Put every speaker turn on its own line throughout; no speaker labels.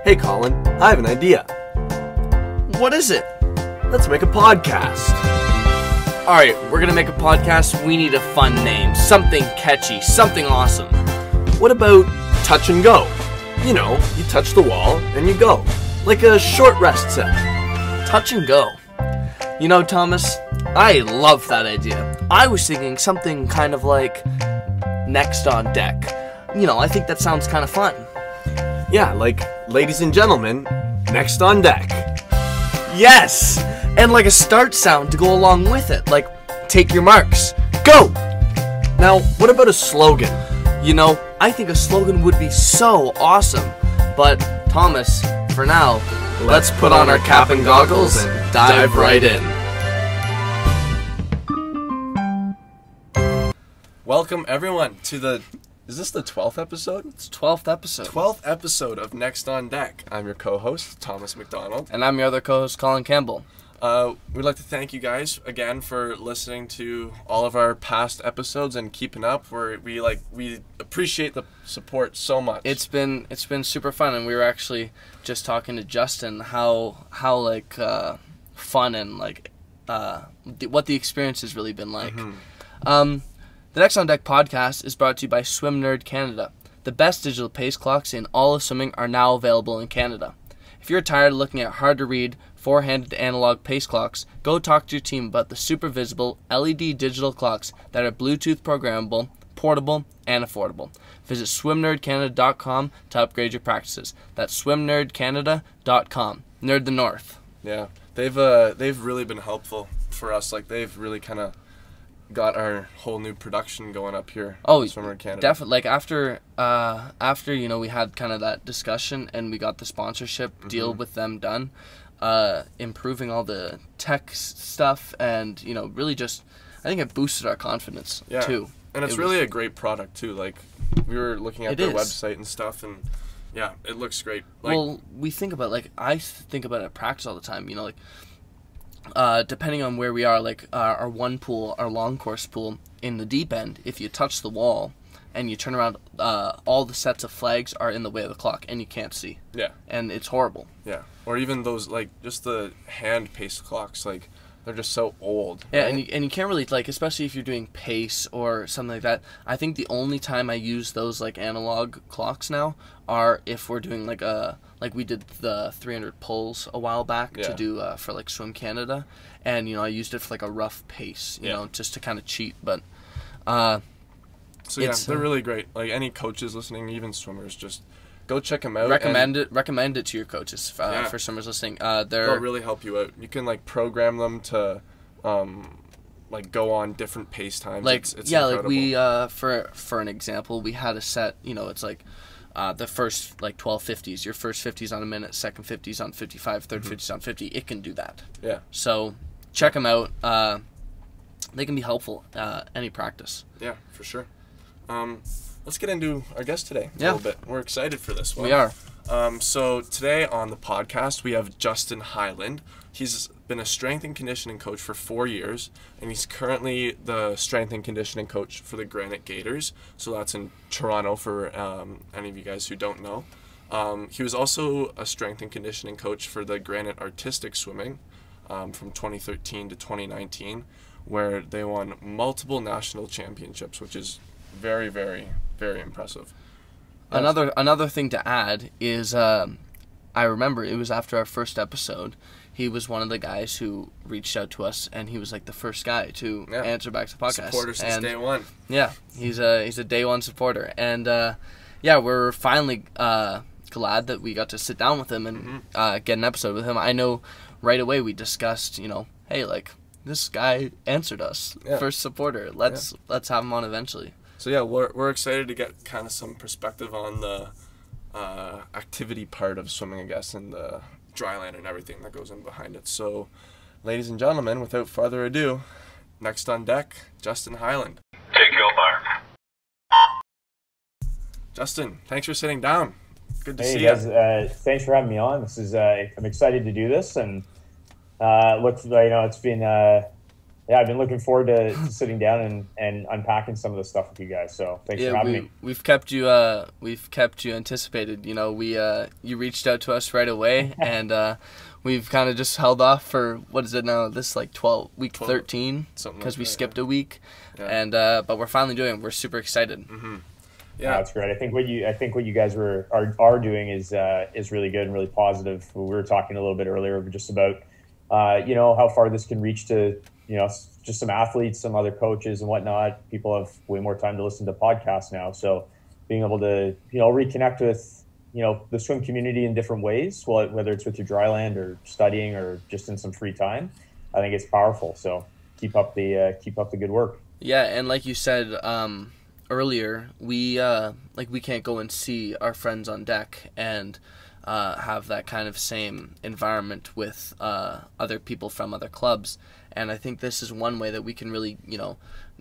Hey Colin, I have an idea.
What is it?
Let's make a podcast.
Alright, we're gonna make a podcast. We need a fun name. Something catchy. Something awesome.
What about touch and go? You know, you touch the wall and you go. Like a short rest set.
Touch and go. You know, Thomas, I love that idea. I was thinking something kind of like next on deck. You know, I think that sounds kind of fun.
Yeah, like, ladies and gentlemen, next on deck.
Yes! And like a start sound to go along with it. Like, take your marks. Go!
Now, what about a slogan?
You know, I think a slogan would be so awesome. But, Thomas, for now, let's put on our cap and goggles and dive right in.
Welcome, everyone, to the... Is this the 12th episode?
It's 12th episode.
12th episode of Next on Deck. I'm your co-host, Thomas McDonald.
And I'm your other co-host, Colin Campbell.
We'd like to thank you guys again for listening to all of our past episodes and keeping up. We appreciate the support so much.
It's been super fun, and we were actually just talking to Justin how fun and what the experience has really been like. Mm-hmm. The Next on Deck podcast is brought to you by Swim Nerd Canada. The best digital pace clocks in all of swimming are now available in Canada. If you're tired of looking at hard-to-read, four-handed analog pace clocks, go talk to your team about the super visible LED digital clocks that are Bluetooth programmable, portable, and affordable. Visit swimnerdcanada.com to upgrade your practices. That's swimnerdcanada.com. Nerd the North.
Yeah, they've really been helpful for us. Like, they've really kind of got our whole new production going up here.
Oh,
in Swimmer Canada.
Definitely. Like after we had kind of that discussion and we got the sponsorship deal with them done, improving all the tech stuff and really just I think it boosted our confidence too.
And it's really a great product too. Like we were looking at their website and stuff, and yeah, it looks great. Like,
well, we think about I think about it at practice all the time. Depending on where we are, like our one pool, our long course pool, in the deep end, if you touch the wall and you turn around, all the sets of flags are in the way of the clock and you can't see. Yeah. And it's horrible.
Yeah. Or even those, just the hand pace clocks, they're just so old.
Yeah,
right?
and you can't really, especially if you're doing pace or something like that. I think the only time I use those, analog clocks now are if we're doing, we did the 300 pulls a while back to do for Swim Canada, and I used it for a rough pace, you know, just to kind of cheat. But
so yeah, they're really great. Any coaches listening, even swimmers, just go check them out.
Recommend it to your coaches for swimmers listening.
They'll really help you out. You can program them to go on different pace times. It's incredible.
We for an example, we had a set. It's the first 12 50s, your first 50s on a minute, second 50s on 55, third 50s on 50. It can do that. Yeah. So check them out. They can be helpful any practice.
Yeah, for sure. Let's get into our guest today a little bit. We're excited for this one.
We are.
So today on the podcast we have Justin Hyland. He's been a strength and conditioning coach for 4 years, and he's currently the strength and conditioning coach for the Granite Gators. So that's in Toronto for any of you guys who don't know. He was also a strength and conditioning coach for the Granite Artistic Swimming from 2013 to 2019, where they won multiple national championships, which is very, very, very impressive.
Another thing to add is I remember it was after our first episode. He was one of the guys who reached out to us, and he was the first guy to answer back to the podcast.
Supporter since day one.
Yeah, he's a day one supporter, and we're finally glad that we got to sit down with him and get an episode with him. I know right away we discussed, hey, this guy answered us, first supporter. Let's have him on eventually.
So yeah, we're excited to get kind of some perspective on the activity part of swimming, I guess, and the dryland and everything that goes in behind it. So, ladies and gentlemen, without further ado, next on deck, Justin Hyland.
Take your fire.
Justin, thanks for sitting down. Good to see
guys,
you.
Thanks for having me on. This is I'm excited to do this, and it's been a
I've been looking forward to sitting down and unpacking some of this stuff with you guys. So thanks for having me.
We've kept you anticipated. You know, you reached out to us right away, and we've kind of just held off for, what is it now? This is like 12 13 because we skipped a week, and but we're finally doing it. We're super excited.
Yeah, that's great. I think what you guys are doing is really good and really positive. We were talking a little bit earlier just about how far this can reach to just some athletes, some other coaches and whatnot. People have way more time to listen to podcasts now, so being able to reconnect with the swim community in different ways, whether it's with your dryland or studying or just in some free time, I think it's powerful. So keep up the good work.
Yeah, and like you said earlier, we can't go and see our friends on deck and have that kind of same environment with other people from other clubs. And I think this is one way that we can really,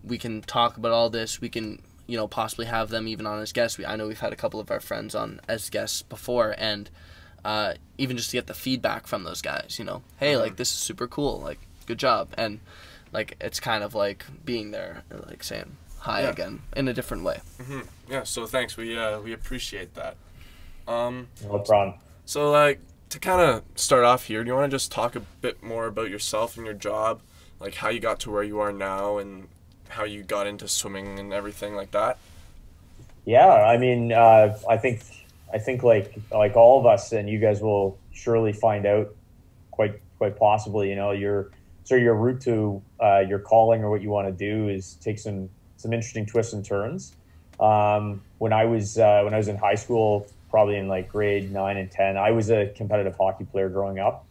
we can talk about all this. We can, possibly have them even on as guests. I know we've had a couple of our friends on as guests before, and even just to get the feedback from those guys, hey, like, this is super cool, like, good job. And like, it's kind of like being there, like saying hi again in a different way.
Yeah, so thanks. We appreciate that.
No problem.
So, like, to kind of start off here, do you want to just talk a bit more about yourself and your job, like how you got to where you are now and how you got into swimming and everything like that?
Yeah, I mean, I think like all of us, and you guys will surely find out quite possibly, your route to your calling or what you want to do is take some interesting twists and turns. When I was in high school, probably in like grade 9 and 10, I was a competitive hockey player growing up.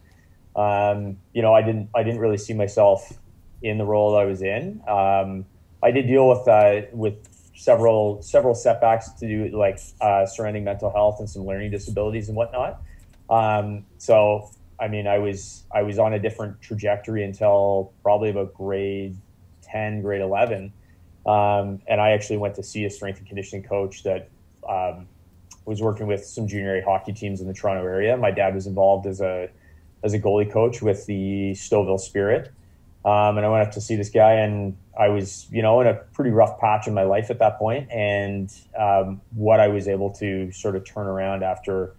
I didn't really see myself in the role that I was in. I did deal with several setbacks to do like surrounding mental health and some learning disabilities and whatnot. So I mean, I was on a different trajectory until probably about grade 10, grade 11. And I actually went to see a strength and conditioning coach that was working with some junior A hockey teams in the Toronto area. My dad was involved as a goalie coach with the Stouffville Spirit. And I went up to see this guy, and I was, in a pretty rough patch in my life at that point. And what I was able to sort of turn around after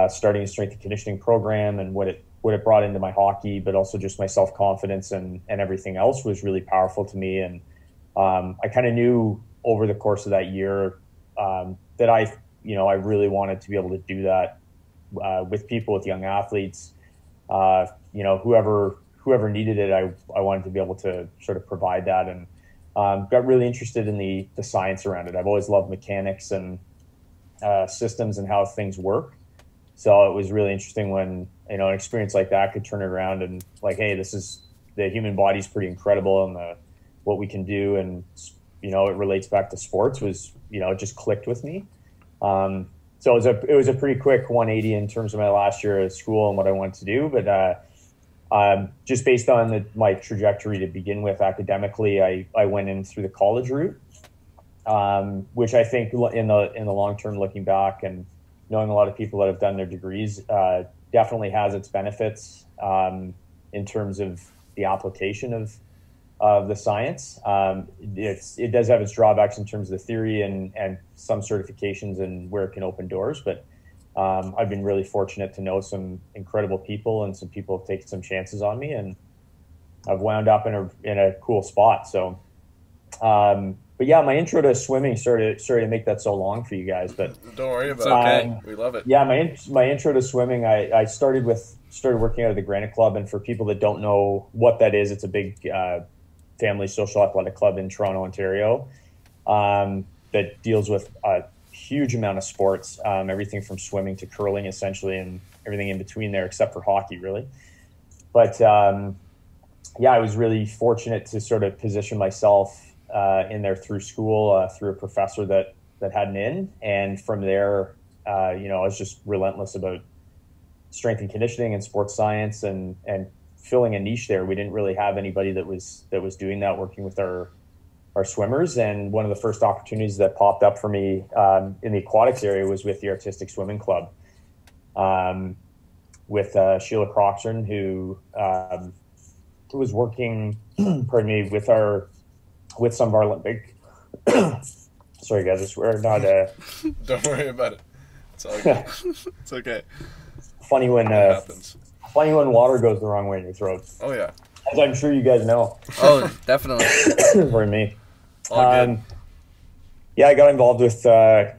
starting a strength and conditioning program, and what it brought into my hockey, but also just my self-confidence and everything else was really powerful to me. And I kind of knew over the course of that year that I really wanted to be able to do that with people, with young athletes, whoever needed it. I wanted to be able to sort of provide that, and got really interested in the science around it. I've always loved mechanics and systems and how things work. So it was really interesting when, an experience like that could turn it around and like, hey, the human body's pretty incredible, and what we can do. And, it relates back to sports was, it just clicked with me. So it was a pretty quick 180 in terms of my last year at school and what I wanted to do. But just based on my trajectory to begin with academically, I went in through the college route, which I think in the long term, looking back and knowing a lot of people that have done their degrees, definitely has its benefits in terms of the application of the science. It does have its drawbacks in terms of the theory and some certifications and where it can open doors. But I've been really fortunate to know some incredible people, and some people have taken some chances on me, and I've wound up in a cool spot. So, but yeah, my intro to swimming, sorry to make that so long for you guys, but
don't worry about it. Okay. We love it.
Yeah, my intro to swimming, I started working out of the Granite Club, and for people that don't know what that is, it's a big family social athletic club in Toronto, Ontario, that deals with a huge amount of sports, everything from swimming to curling, essentially, and everything in between there, except for hockey, really. But yeah, I was really fortunate to sort of position myself in there through school, through a professor that had an in, and from there, I was just relentless about strength and conditioning and sports science, and filling a niche there. We didn't really have anybody that was doing that, working with our swimmers. And one of the first opportunities that popped up for me in the aquatics area was with the Artistic Swimming Club, with Sheila Croxton, who was working, pardon me, with some of our big. Sorry, guys, I swear, not.
Don't worry about it. It's all good. It's okay.
Funny when
It happens.
funny when water goes the wrong way in your throat,
Oh yeah.
as I'm sure you guys know.
Oh, definitely.
Pardon me.
All good.
Yeah, I got involved with our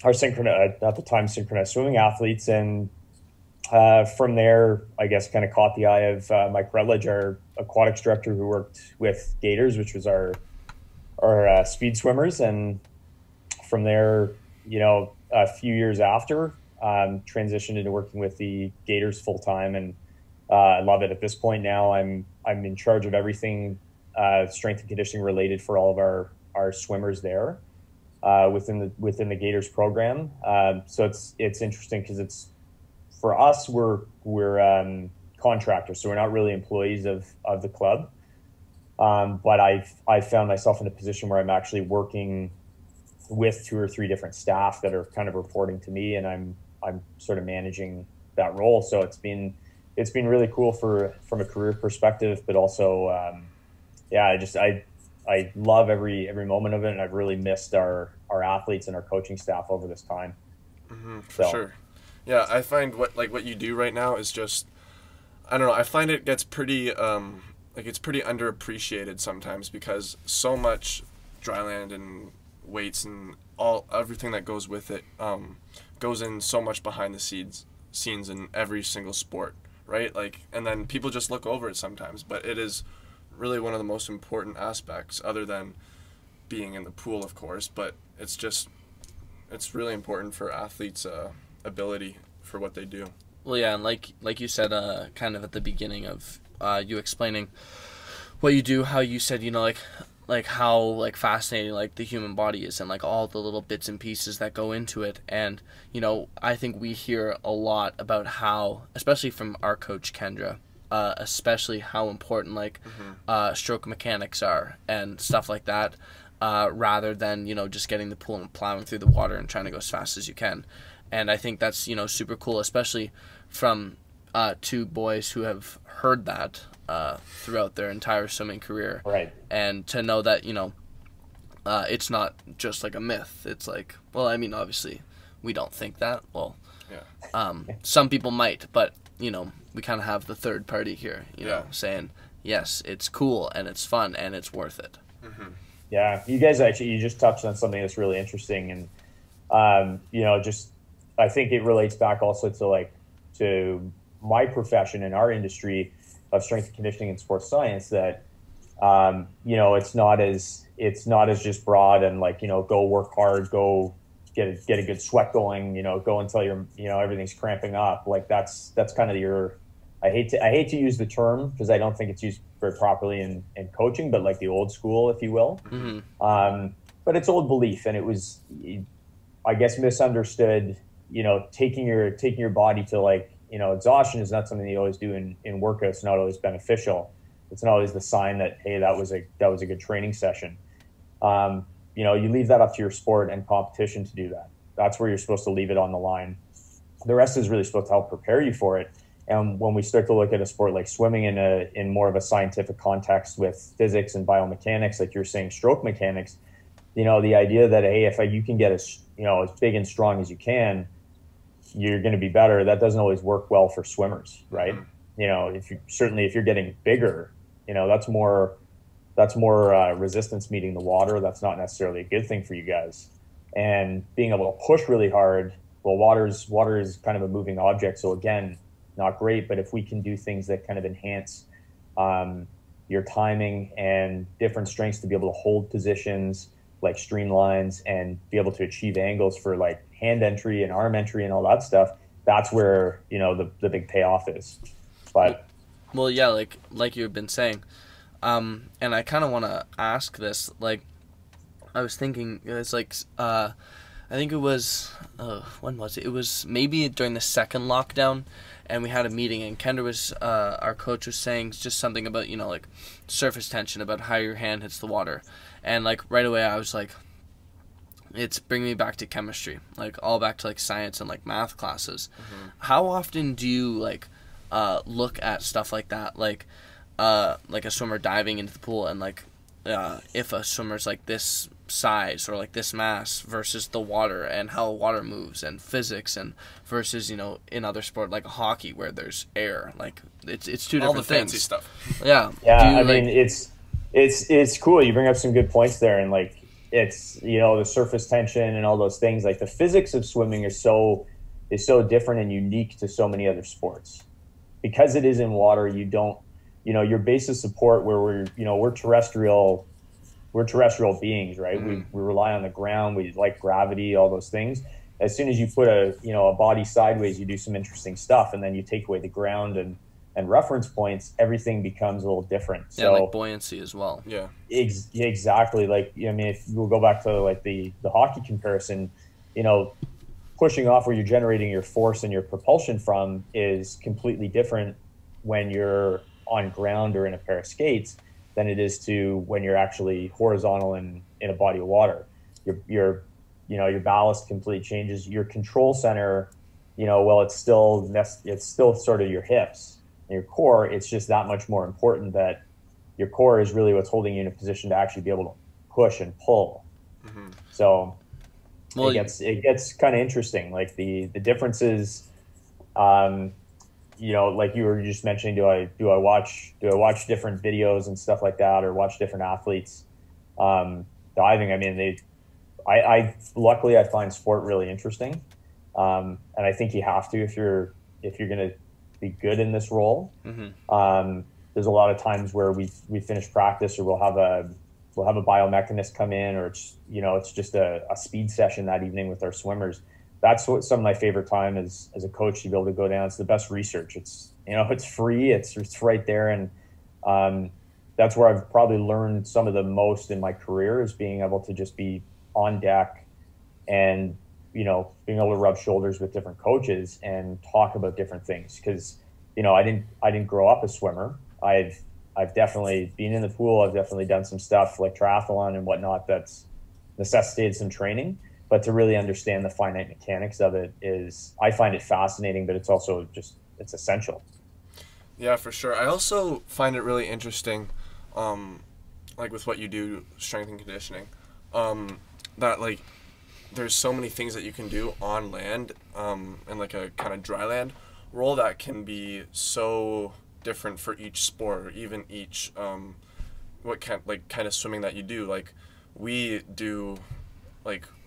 at the time synchronized swimming athletes, and from there, I guess, kind of caught the eye of Mike Rutledge, our aquatics director, who worked with Gators, which was our speed swimmers, and from there, a few years after, transitioned into working with the Gators full time, and I love it. At this point now, I'm in charge of everything strength and conditioning related for all of our swimmers there within the Gators program. So it's interesting because it's, for us, we're contractors, so we're not really employees of the club. But I've found myself in a position where I'm actually working with 2 or 3 different staff that are kind of reporting to me, and I'm sort of managing that role. So it's been really cool from a career perspective, but also I love every moment of it, and I've really missed our athletes and our coaching staff over this time.
For sure. Yeah, I find what you do right now is just, I don't know, I find it gets pretty it's pretty underappreciated sometimes, because so much dryland and weights and everything that goes with it goes in so much behind the scenes in every single sport, right? And then people just look over it sometimes, but it is really one of the most important aspects, other than being in the pool, of course. But it's really important for athletes' ability for what they do.
Well, yeah, and like you said, kind of at the beginning of you explaining what you do, how you said, like how fascinating the human body is, and all the little bits and pieces that go into it. And I think we hear a lot about how, especially from our coach Kendra, especially how important stroke mechanics are and stuff like that, rather than just getting the pool and plowing through the water and trying to go as fast as you can. And I think that's super cool, especially from 2 boys who have heard that throughout their entire swimming career.
Right.
And to know that it's not just a myth. It's well, I mean, obviously we don't think that. Well, yeah. Some people might, but we kind of have the third party here, saying yes, it's cool and it's fun and it's worth it.
Yeah, you guys you just touched on something that's really interesting, and just I think it relates back also to my profession in our industry of strength and conditioning and sports science, that it's not as just broad and go work hard, go get a good sweat going, go until you're everything's cramping up. That's kind of your, I hate to use the term because I don't think it's used very properly in coaching, but the old school, if you will. But it's old belief, and it was, I guess, misunderstood. Taking your body to exhaustion is not something you always do in workouts. It's not always beneficial. It's not always the sign that, hey, that was a good training session. You leave that up to your sport and competition to do that. That's where you're supposed to leave it on the line. The rest is really supposed to help prepare you for it. And when we start to look at a sport like swimming in more of a scientific context with physics and biomechanics, like you're saying, stroke mechanics, the idea that, hey, if you can get as big and strong as you can, you're going to be better. That doesn't always work well for swimmers, right? If you're getting bigger, that's more resistance meeting the water. That's not necessarily a good thing for you guys. And being able to push really hard, well, water is kind of a moving object. So again, not great, but if we can do things that kind of enhance your timing and different strengths to be able to hold positions like streamlines and be able to achieve angles for hand entry and arm entry and all that stuff, that's where the big payoff is. But
well, yeah, like you've been saying, and I kind of want to ask this. I was thinking, it's I think it was when was it? It was maybe during the second lockdown, and we had a meeting, and Kendra was our coach was saying just something about surface tension, about how your hand hits the water, and right away I was it's bringing me back to chemistry, all back to science and math classes. How often do you look at stuff like that? like a swimmer diving into the pool, and like if a swimmer's like this size or like this mass versus the water and how water moves and physics, and versus, you know, in other sport like hockey where there's air, like it's two different
all the fancy
things.
stuff.
Yeah.
I mean, it's cool. You bring up some good points there, and like it's, you know, the surface tension and all those things. Like the physics of swimming is so different and unique to so many other sports because it is in water. You don't, you know, your base of support where we're terrestrial beings, right? We rely on the ground. We like gravity, all those things. As soon as you put a body sideways, you do some interesting stuff, and then you take away the ground and reference points, everything becomes a little different.
Yeah, so, like buoyancy as well.
Yeah,
exactly. Like, I mean, if we'll go back to like the hockey comparison, you know, pushing off where you're generating your force and your propulsion from is completely different when you're on ground or in a pair of skates than it is to when you're actually horizontal in a body of water. Your ballast completely changes. Your control center, you know, well, it's still sort of your hips and your core. It's just that much more important that your core is really what's holding you in a position to actually be able to push and pull. Mm-hmm. So it gets kind of interesting. Like the differences, you know, like you were just mentioning, do I watch different videos and stuff like that, or watch different athletes diving? I mean, luckily I find sport really interesting, and I think you have to if you're going to be good in this role. Mm-hmm. There's a lot of times where we finish practice, or we'll have a biomechanist come in, or it's just a speed session that evening with our swimmers. That's what some of my favorite time is as a coach, to be able to go down. It's the best research. It's, you know, it's free. It's right there. And that's where I've probably learned some of the most in my career, is being able to just be on deck and, you know, being able to rub shoulders with different coaches and talk about different things. Cause, you know, I didn't grow up a swimmer. I've definitely been in the pool. I've definitely done some stuff like triathlon and whatnot that's necessitated some training. But to really understand the finite mechanics of it I find it fascinating, but it's also it's essential.
Yeah, for sure. I also find it really interesting, like with what you do, strength and conditioning, that like there's so many things that you can do on land, and like a kind of dry land role that can be so different for each sport, or even each what kind of swimming that you do. Like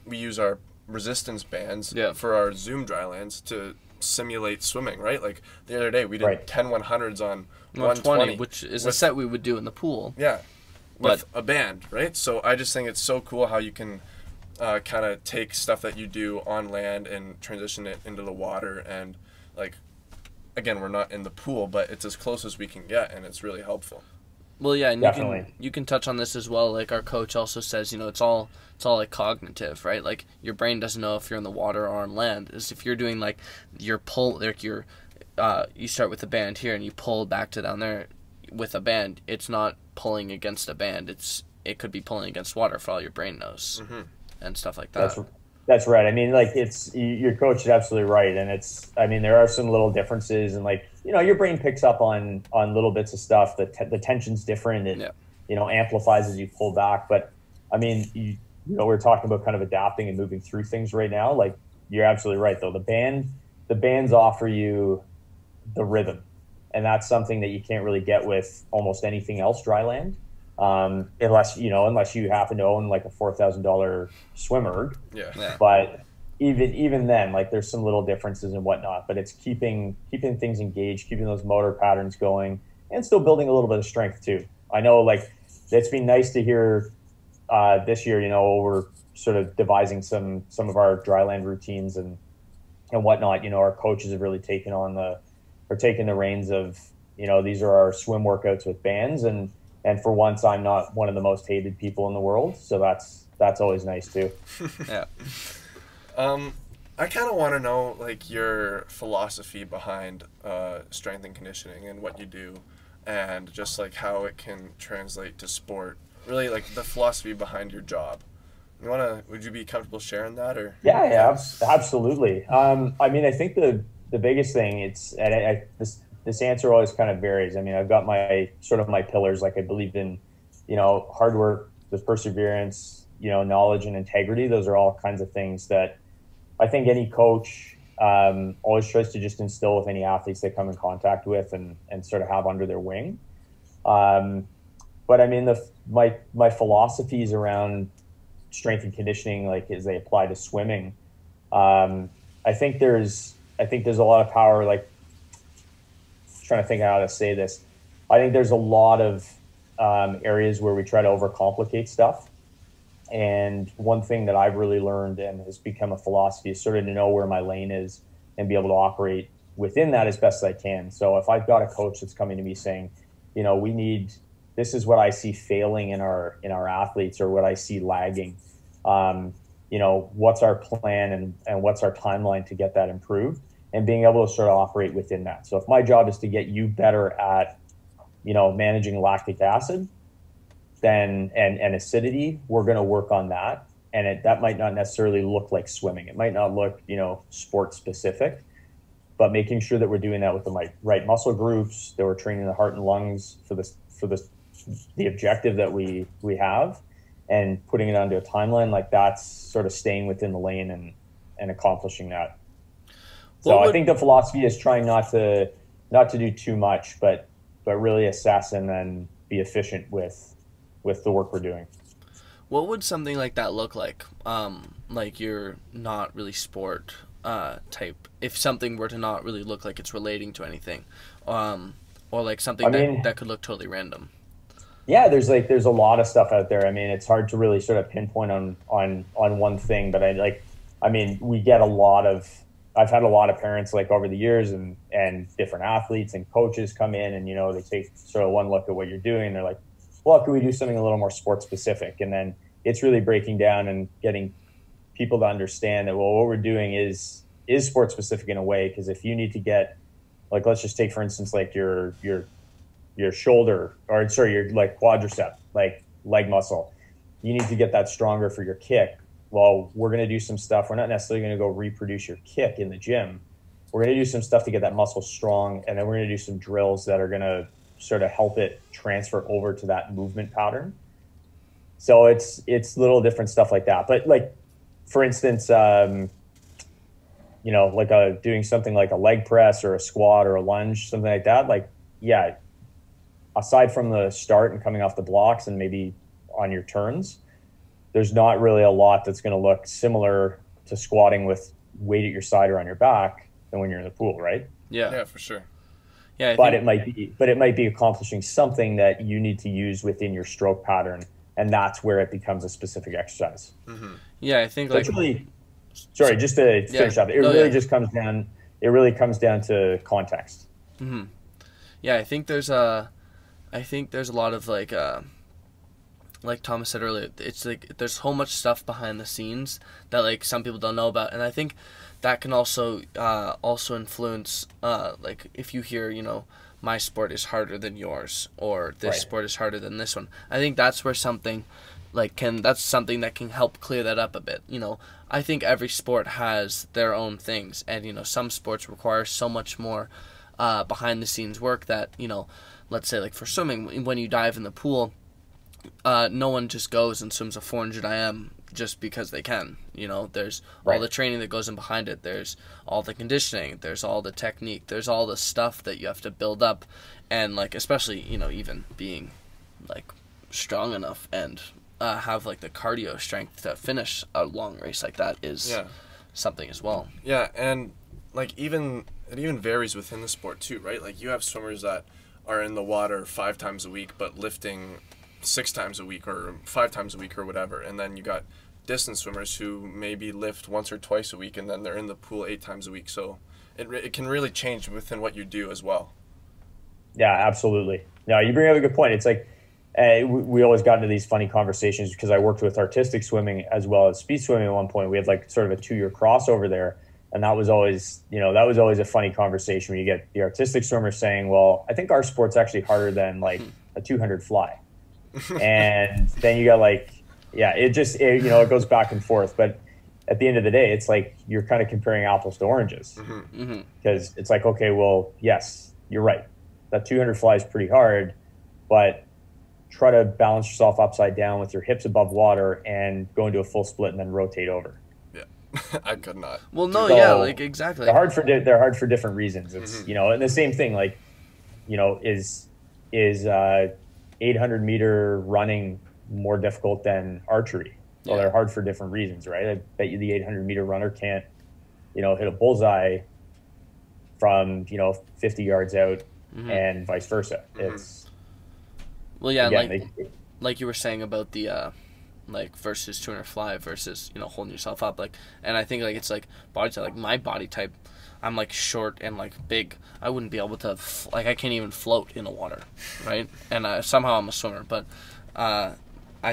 we use our resistance bands for our Zoom drylands to simulate swimming, right? Like the other day we did 10 100s on 120,
which is a set we would do in the pool.
Yeah, with a band, right? So I just think it's so cool how you can kind of take stuff that you do on land and transition it into the water. And like, again, we're not in the pool, but it's as close as we can get, and it's really helpful.
Well, yeah, and
definitely.
you can touch on this as well. Like our coach also says, you know, it's all like cognitive, right? Like your brain doesn't know if you're in the water or on land. Is if you're doing like your pull, like you start with a band here and you pull back to down there with a band. It's not pulling against a band. It could be pulling against water for all your brain knows, mm-hmm. and stuff like that.
That's right. I mean, like your coach is absolutely right, and I mean, there are some little differences, and like, you know, your brain picks up on little bits of stuff. The tension's different, and you know, amplifies as you pull back. But I mean, you know, we're talking about kind of adapting and moving through things right now. Like, you're absolutely right, though. The bands offer you the rhythm, and that's something that you can't really get with almost anything else dry land. Unless you happen to own like a $4,000 swimmer. Yeah. But even then, like, there's some little differences and whatnot, but it's keeping things engaged, keeping those motor patterns going, and still building a little bit of strength too. I know, like, it's been nice to hear this year, you know, we're sort of devising some of our dryland routines and whatnot. You know, our coaches have really taken the reins of, you know, these are our swim workouts with bands, and for once, I'm not one of the most hated people in the world, so that's always nice too.
Yeah.
I kind of want to know, like, your philosophy behind strength and conditioning and what you do, and just like how it can translate to sport. Really, like the philosophy behind your job. Would you be comfortable sharing that, or?
Yeah, absolutely. I mean, I think the biggest thing, this answer always kind of varies. I mean, I've got my sort of my pillars. Like I believe in, hard work, the perseverance, knowledge and integrity. Those are all kinds of things that I think any coach always tries to just instill with any athletes they come in contact with and sort of have under their wing. But I mean, my philosophies around strength and conditioning, like as they apply to swimming, I think there's a lot of power. Like, trying to think how to say this. I think there's a lot of areas where we try to overcomplicate stuff. And one thing that I've really learned and has become a philosophy is sort of to know where my lane is and be able to operate within that as best as I can. So if I've got a coach that's coming to me saying, this is what I see failing in our athletes or what I see lagging, what's our plan and what's our timeline to get that improved, and being able to sort of operate within that. So if my job is to get you better at, managing lactic acid, then and acidity, we're going to work on that. And that might not necessarily look like swimming. It might not look, sport specific, but making sure that we're doing that with the right muscle groups, that we're training the heart and lungs for the objective that we have, and putting it onto a timeline, like that's sort of staying within the lane and accomplishing that. So I think the philosophy is trying not to do too much, but really assess and then be efficient with the work we're doing.
What would something like that look like? Like you're not really sport type. If something were to not really look like it's relating to anything, or like something that could look totally random.
Yeah, there's a lot of stuff out there. I mean, it's hard to really sort of pinpoint on one thing, but we get I've had a lot of parents like over the years and different athletes and coaches come in and, they take sort of one look at what you're doing. They're like, well, can we do something a little more sport specific? And then it's really breaking down and getting people to understand that, well, what we're doing is sport specific in a way. Because if you need to get, like, let's just take, for instance, like your shoulder, or sorry, your like quadricep, like leg muscle, you need to get that stronger for your kick. Well, we're going to do some stuff. We're not necessarily going to go reproduce your kick in the gym. We're going to do some stuff to get that muscle strong. And then we're going to do some drills that are going to sort of help it transfer over to that movement pattern. So it's little different stuff like that. But like, for instance, doing something like a leg press or a squat or a lunge, something like that. Like, yeah, aside from the start and coming off the blocks and maybe on your turns, there's not really a lot that's going to look similar to squatting with weight at your side or on your back than when you're in the pool, right?
Yeah, for sure.
Yeah,
it might be accomplishing something that you need to use within your stroke pattern, and that's where it becomes a specific exercise.
Mm-hmm. Yeah, I think
so it's really. Sorry, just to finish up, it really comes down to context.
Mm-hmm. Yeah, I think there's a lot of like Thomas said earlier, it's like there's so much stuff behind the scenes that like some people don't know about, and I think that can also influence like if you hear, my sport is harder than yours, or this sport is harder than this one. I think that's where something that's something that can help clear that up a bit. I think every sport has their own things, and some sports require so much more behind the scenes work that let's say like for swimming, when you dive in the pool, no one just goes and swims a 400 IM just because they can. There's all the training that goes in behind it. There's all the conditioning. There's all the technique. There's all the stuff that you have to build up, and like especially even being like strong enough and have like the cardio strength to finish a long race like that is something as well.
Yeah, and like it even varies within the sport too, right? Like you have swimmers that are in the water 5 times a week, but lifting 6 times a week or 5 times a week or whatever. And then you got distance swimmers who maybe lift once or twice a week, and then they're in the pool 8 times a week. So it can really change within what you do as well.
Yeah, absolutely. No, you bring up a good point. It's like we always got into these funny conversations because I worked with artistic swimming as well as speed swimming at one point. We had like sort of a 2-year crossover there. And that was always a funny conversation when you get the artistic swimmer saying, well, I think our sport's actually harder than like a 200 fly. And then you got it goes back and forth. But at the end of the day, it's like you're kind of comparing apples to oranges. Because it's like, okay, well, yes, you're right. That 200 fly is pretty hard, but try to balance yourself upside down with your hips above water and go into a full split and then rotate over.
Yeah, I could not.
Well, no,
So,
yeah, like exactly.
They're hard for different reasons. It's you know, and the same thing, like, you know, is 800 meter running more difficult than archery? Well, they're hard for different reasons, right? I bet you the 800 meter runner can't, you know, hit a bullseye from, you know, 50 yards out, and vice versa. It's
well, yeah,
again,
like you were saying about the like versus 200 fly versus, you know, holding yourself up, like, and I think like it's like body type, like my body type, I'm like short and like big. I wouldn't be able to like I can't even float in the water, right? And somehow I'm a swimmer, but I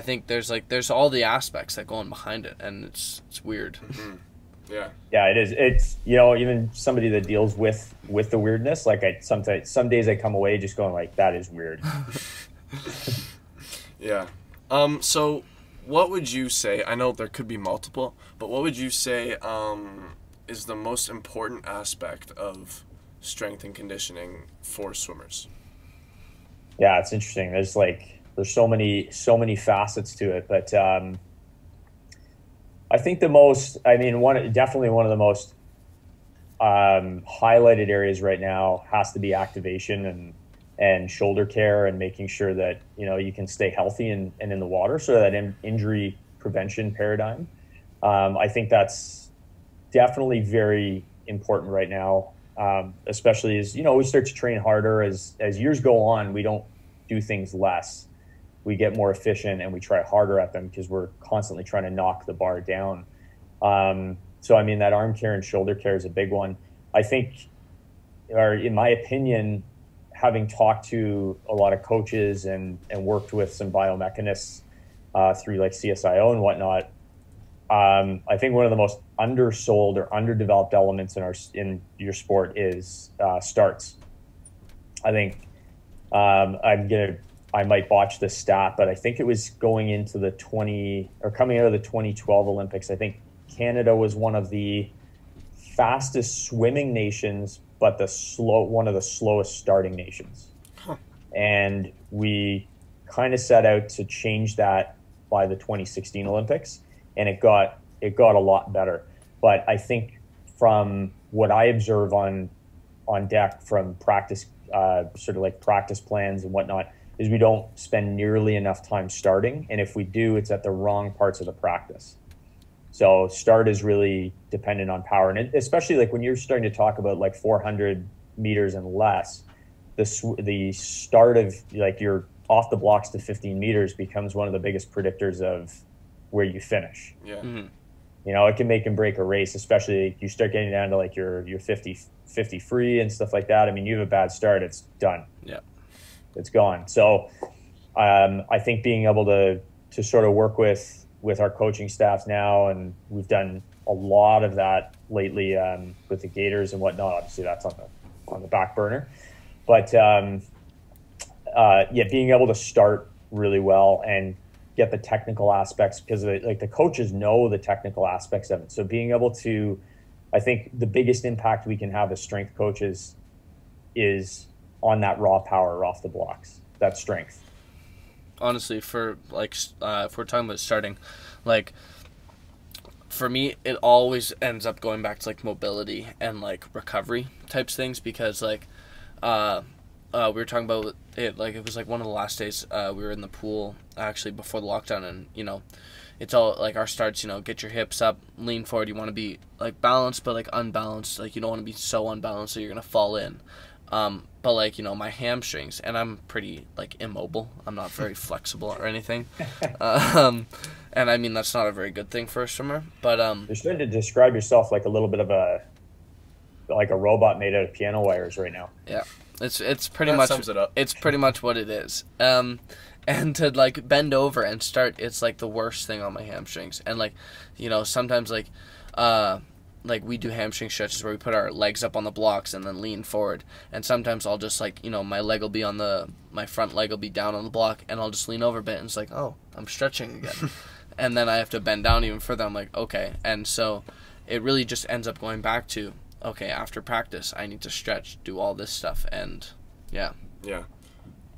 think there's all the aspects that go in behind it, and it's weird.
Yeah, it is. It's, you know, even somebody that deals with the weirdness, like some days I come away just going like, that is weird.
Yeah. So what would you say, I know there could be multiple, but what would you say is the most important aspect of strength and conditioning for swimmers?
Yeah, it's interesting. There's so many facets to it, but I think definitely one of the most highlighted areas right now has to be activation and shoulder care, and making sure that, you know, you can stay healthy and in the water, so that injury prevention paradigm. I think that's definitely very important right now, especially as, you know, we start to train harder. As years go on, we don't do things less. We get more efficient and we try harder at them because we're constantly trying to knock the bar down. So, I mean, that arm care and shoulder care is a big one. I think, or in my opinion, having talked to a lot of coaches and worked with some biomechanists through like CSIO and whatnot, I think one of the most undersold or underdeveloped elements in your sport is starts. I think I might botch this stat, but I think it was coming out of the 2012 Olympics. I think Canada was one of the fastest swimming nations, but one of the slowest starting nations. Huh. And we kind of set out to change that by the 2016 Olympics, and it got a lot better. But I think from what I observe on deck from practice, sort of like practice plans and whatnot, is we don't spend nearly enough time starting, and if we do, it's at the wrong parts of the practice. So start is really dependent on power, and especially like when you're starting to talk about like 400 meters and less, the start of like you're off the blocks to 15 meters becomes one of the biggest predictors of where you finish.
Yeah.
Mm-hmm.
You know, it can make and break a race, especially you start getting down to like your 50 free and stuff like that. I mean, you have a bad start, it's done.
Yeah.
It's gone. So I think being able to sort of work with our coaching staffs now, and we've done a lot of that lately with the Gators and whatnot. Obviously, that's on the back burner. But being able to start really well and get the technical aspects, because the coaches know the technical aspects of it. So being able to, I think the biggest impact we can have as strength coaches is on that raw power off the blocks, that strength.
Honestly, for like if we're talking about starting, like for me, it always ends up going back to like mobility and like recovery types things, because like we were talking about it, like it was like one of the last days we were in the pool actually before the lockdown, and you know, it's all like our starts, you know, get your hips up, lean forward. You want to be like balanced but like unbalanced, like you don't want to be so unbalanced so you're gonna fall in. But like, you know, my hamstrings, and I'm pretty like immobile, I'm not very flexible or anything, and I mean that's not a very good thing for a swimmer, but
you're starting to describe yourself like a little bit of a robot made out of piano wires right now.
Yeah, it's pretty
that
much
sums it up.
It's pretty much what it is. And to like bend over and start, it's like the worst thing on my hamstrings. And like, you know, sometimes like we do hamstring stretches where we put our legs up on the blocks and then lean forward. And sometimes I'll just like, you know, my front leg will be down on the block, and I'll just lean over a bit, and it's like, oh, I'm stretching again. And then I have to bend down even further. I'm like, okay. And so it really just ends up going back to okay, after practice, I need to stretch, do all this stuff, and yeah.
Yeah.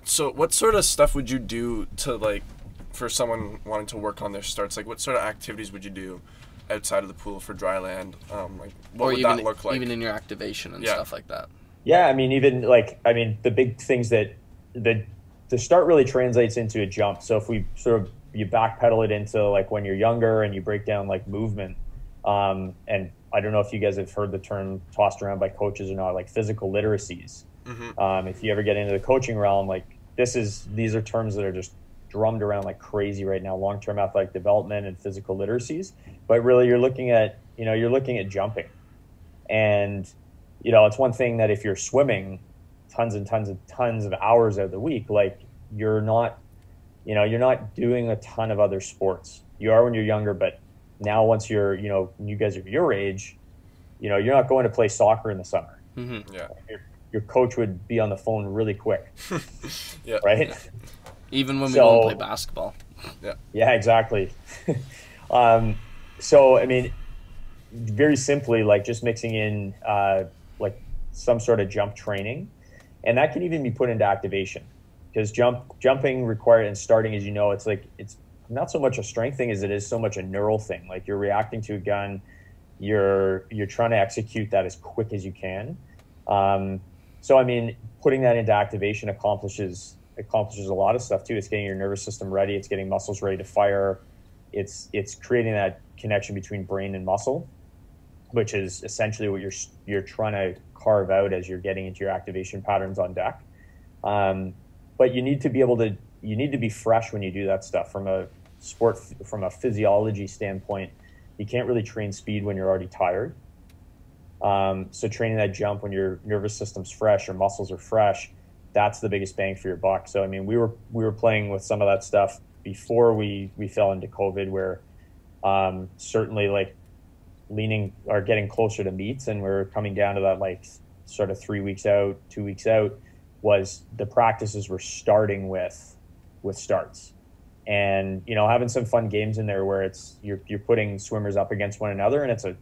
So what sort of stuff would you do to, like, for someone wanting to work on their starts? Like, what sort of activities would you do outside of the pool for dry land? Like, what would that look like?
Even in your activation and stuff like that.
Yeah, I mean, the big things that the start really translates into a jump. So if we you backpedal it into like when you're younger and you break down like movement, and I don't know if you guys have heard the term tossed around by coaches or not, like physical literacies. Mm-hmm. If you ever get into the coaching realm, like these are terms that are just drummed around like crazy right now: long-term athletic development and physical literacies. But really, you're looking at jumping, and it's one thing that if you're swimming tons and tons of hours out of the week, like you're not doing a ton of other sports. You are when you're younger, but now once you're, when you guys are your age, you're not going to play soccer in the summer.
Mm-hmm.
Yeah.
Your coach would be on the phone really quick.
Yeah.
Right?
Even when we go and play basketball.
Yeah.
Yeah, exactly. So, I mean, very simply, like just mixing in like some sort of jump training, and that can even be put into activation, because jumping required and starting, as you know, it's not so much a strength thing as it is so much a neural thing. Like you're reacting to a gun, you're trying to execute that as quick as you can. So I mean, putting that into activation accomplishes a lot of stuff too. It's getting your nervous system ready. It's getting muscles ready to fire. It's creating that connection between brain and muscle, which is essentially what you're trying to carve out as you're getting into your activation patterns on deck. But you need to be fresh when you do that stuff. From a physiology standpoint, you can't really train speed when you're already tired. So training that jump when your nervous system's fresh, your muscles are fresh, that's the biggest bang for your buck. So I mean, we were playing with some of that stuff before we fell into COVID, where certainly like leaning or getting closer to meets, and we're coming down to that like sort of 3 weeks out, 2 weeks out, was the practices were starting with starts, and having some fun games in there where it's you're putting swimmers up against one another, and it's a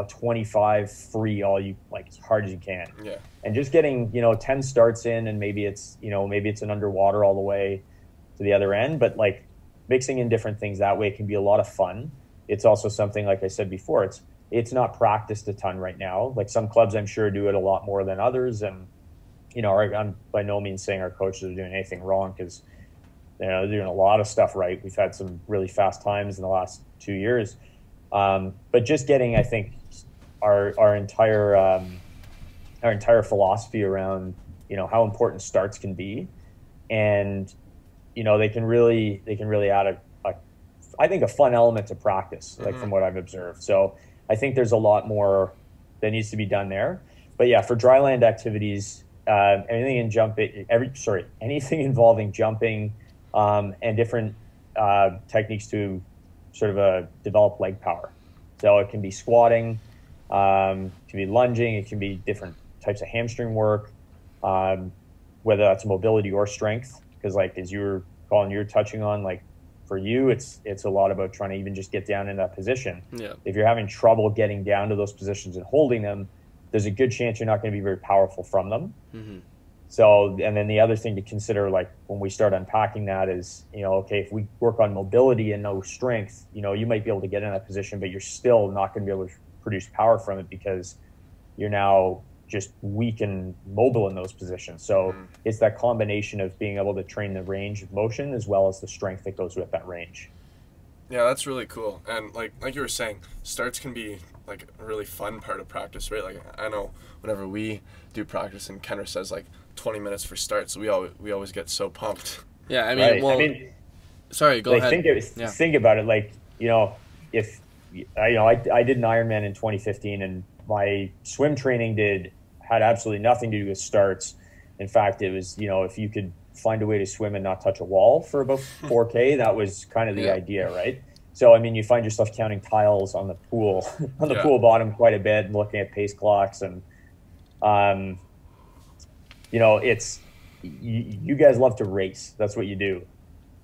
25 free all you like as hard as you can.
Yeah.
And just getting 10 starts in, and maybe it's an underwater all the way to the other end, but like mixing in different things that way can be a lot of fun. It's also something, like I said before, it's not practiced a ton right now. Like some clubs, I'm sure, do it a lot more than others, and I'm by no means saying our coaches are doing anything wrong, because they're doing a lot of stuff right. We've had some really fast times in the last 2 years, but just getting, I think, our entire philosophy around how important starts can be, and they can really add I think a fun element to practice, like from what I've observed. So I think there's a lot more that needs to be done there. But yeah, for dry land activities, anything involving jumping, and different techniques to sort of develop leg power. So it can be squatting, it can be lunging, it can be different types of hamstring work, whether that's mobility or strength. Because like as you're touching on, like for you, it's a lot about trying to even just get down in that position.
Yeah.
If you're having trouble getting down to those positions and holding them, there's a good chance you're not going to be very powerful from them.
Mm-hmm.
So, and then the other thing to consider, like when we start unpacking that, is, okay, if we work on mobility and no strength, you might be able to get in that position, but you're still not going to be able to produce power from it, because you're now just weak and mobile in those positions. So it's that combination of being able to train the range of motion as well as the strength that goes with that range.
Yeah, that's really cool. And like you were saying, starts can be like a really fun part of practice, right? Like I know whenever we do practice and Kenner says like 20 minutes for starts, we always get so pumped.
Yeah, I mean,
right.
Sorry, go ahead.
Think about it. Like, if I did an Ironman in 2015, and my swim training had absolutely nothing to do with starts. In fact, it was, if you could find a way to swim and not touch a wall for about 4K, that was kind of the idea, right? So, I mean, you find yourself counting tiles on the pool, pool bottom quite a bit, and looking at pace clocks. And, it's, you guys love to race. That's what you do,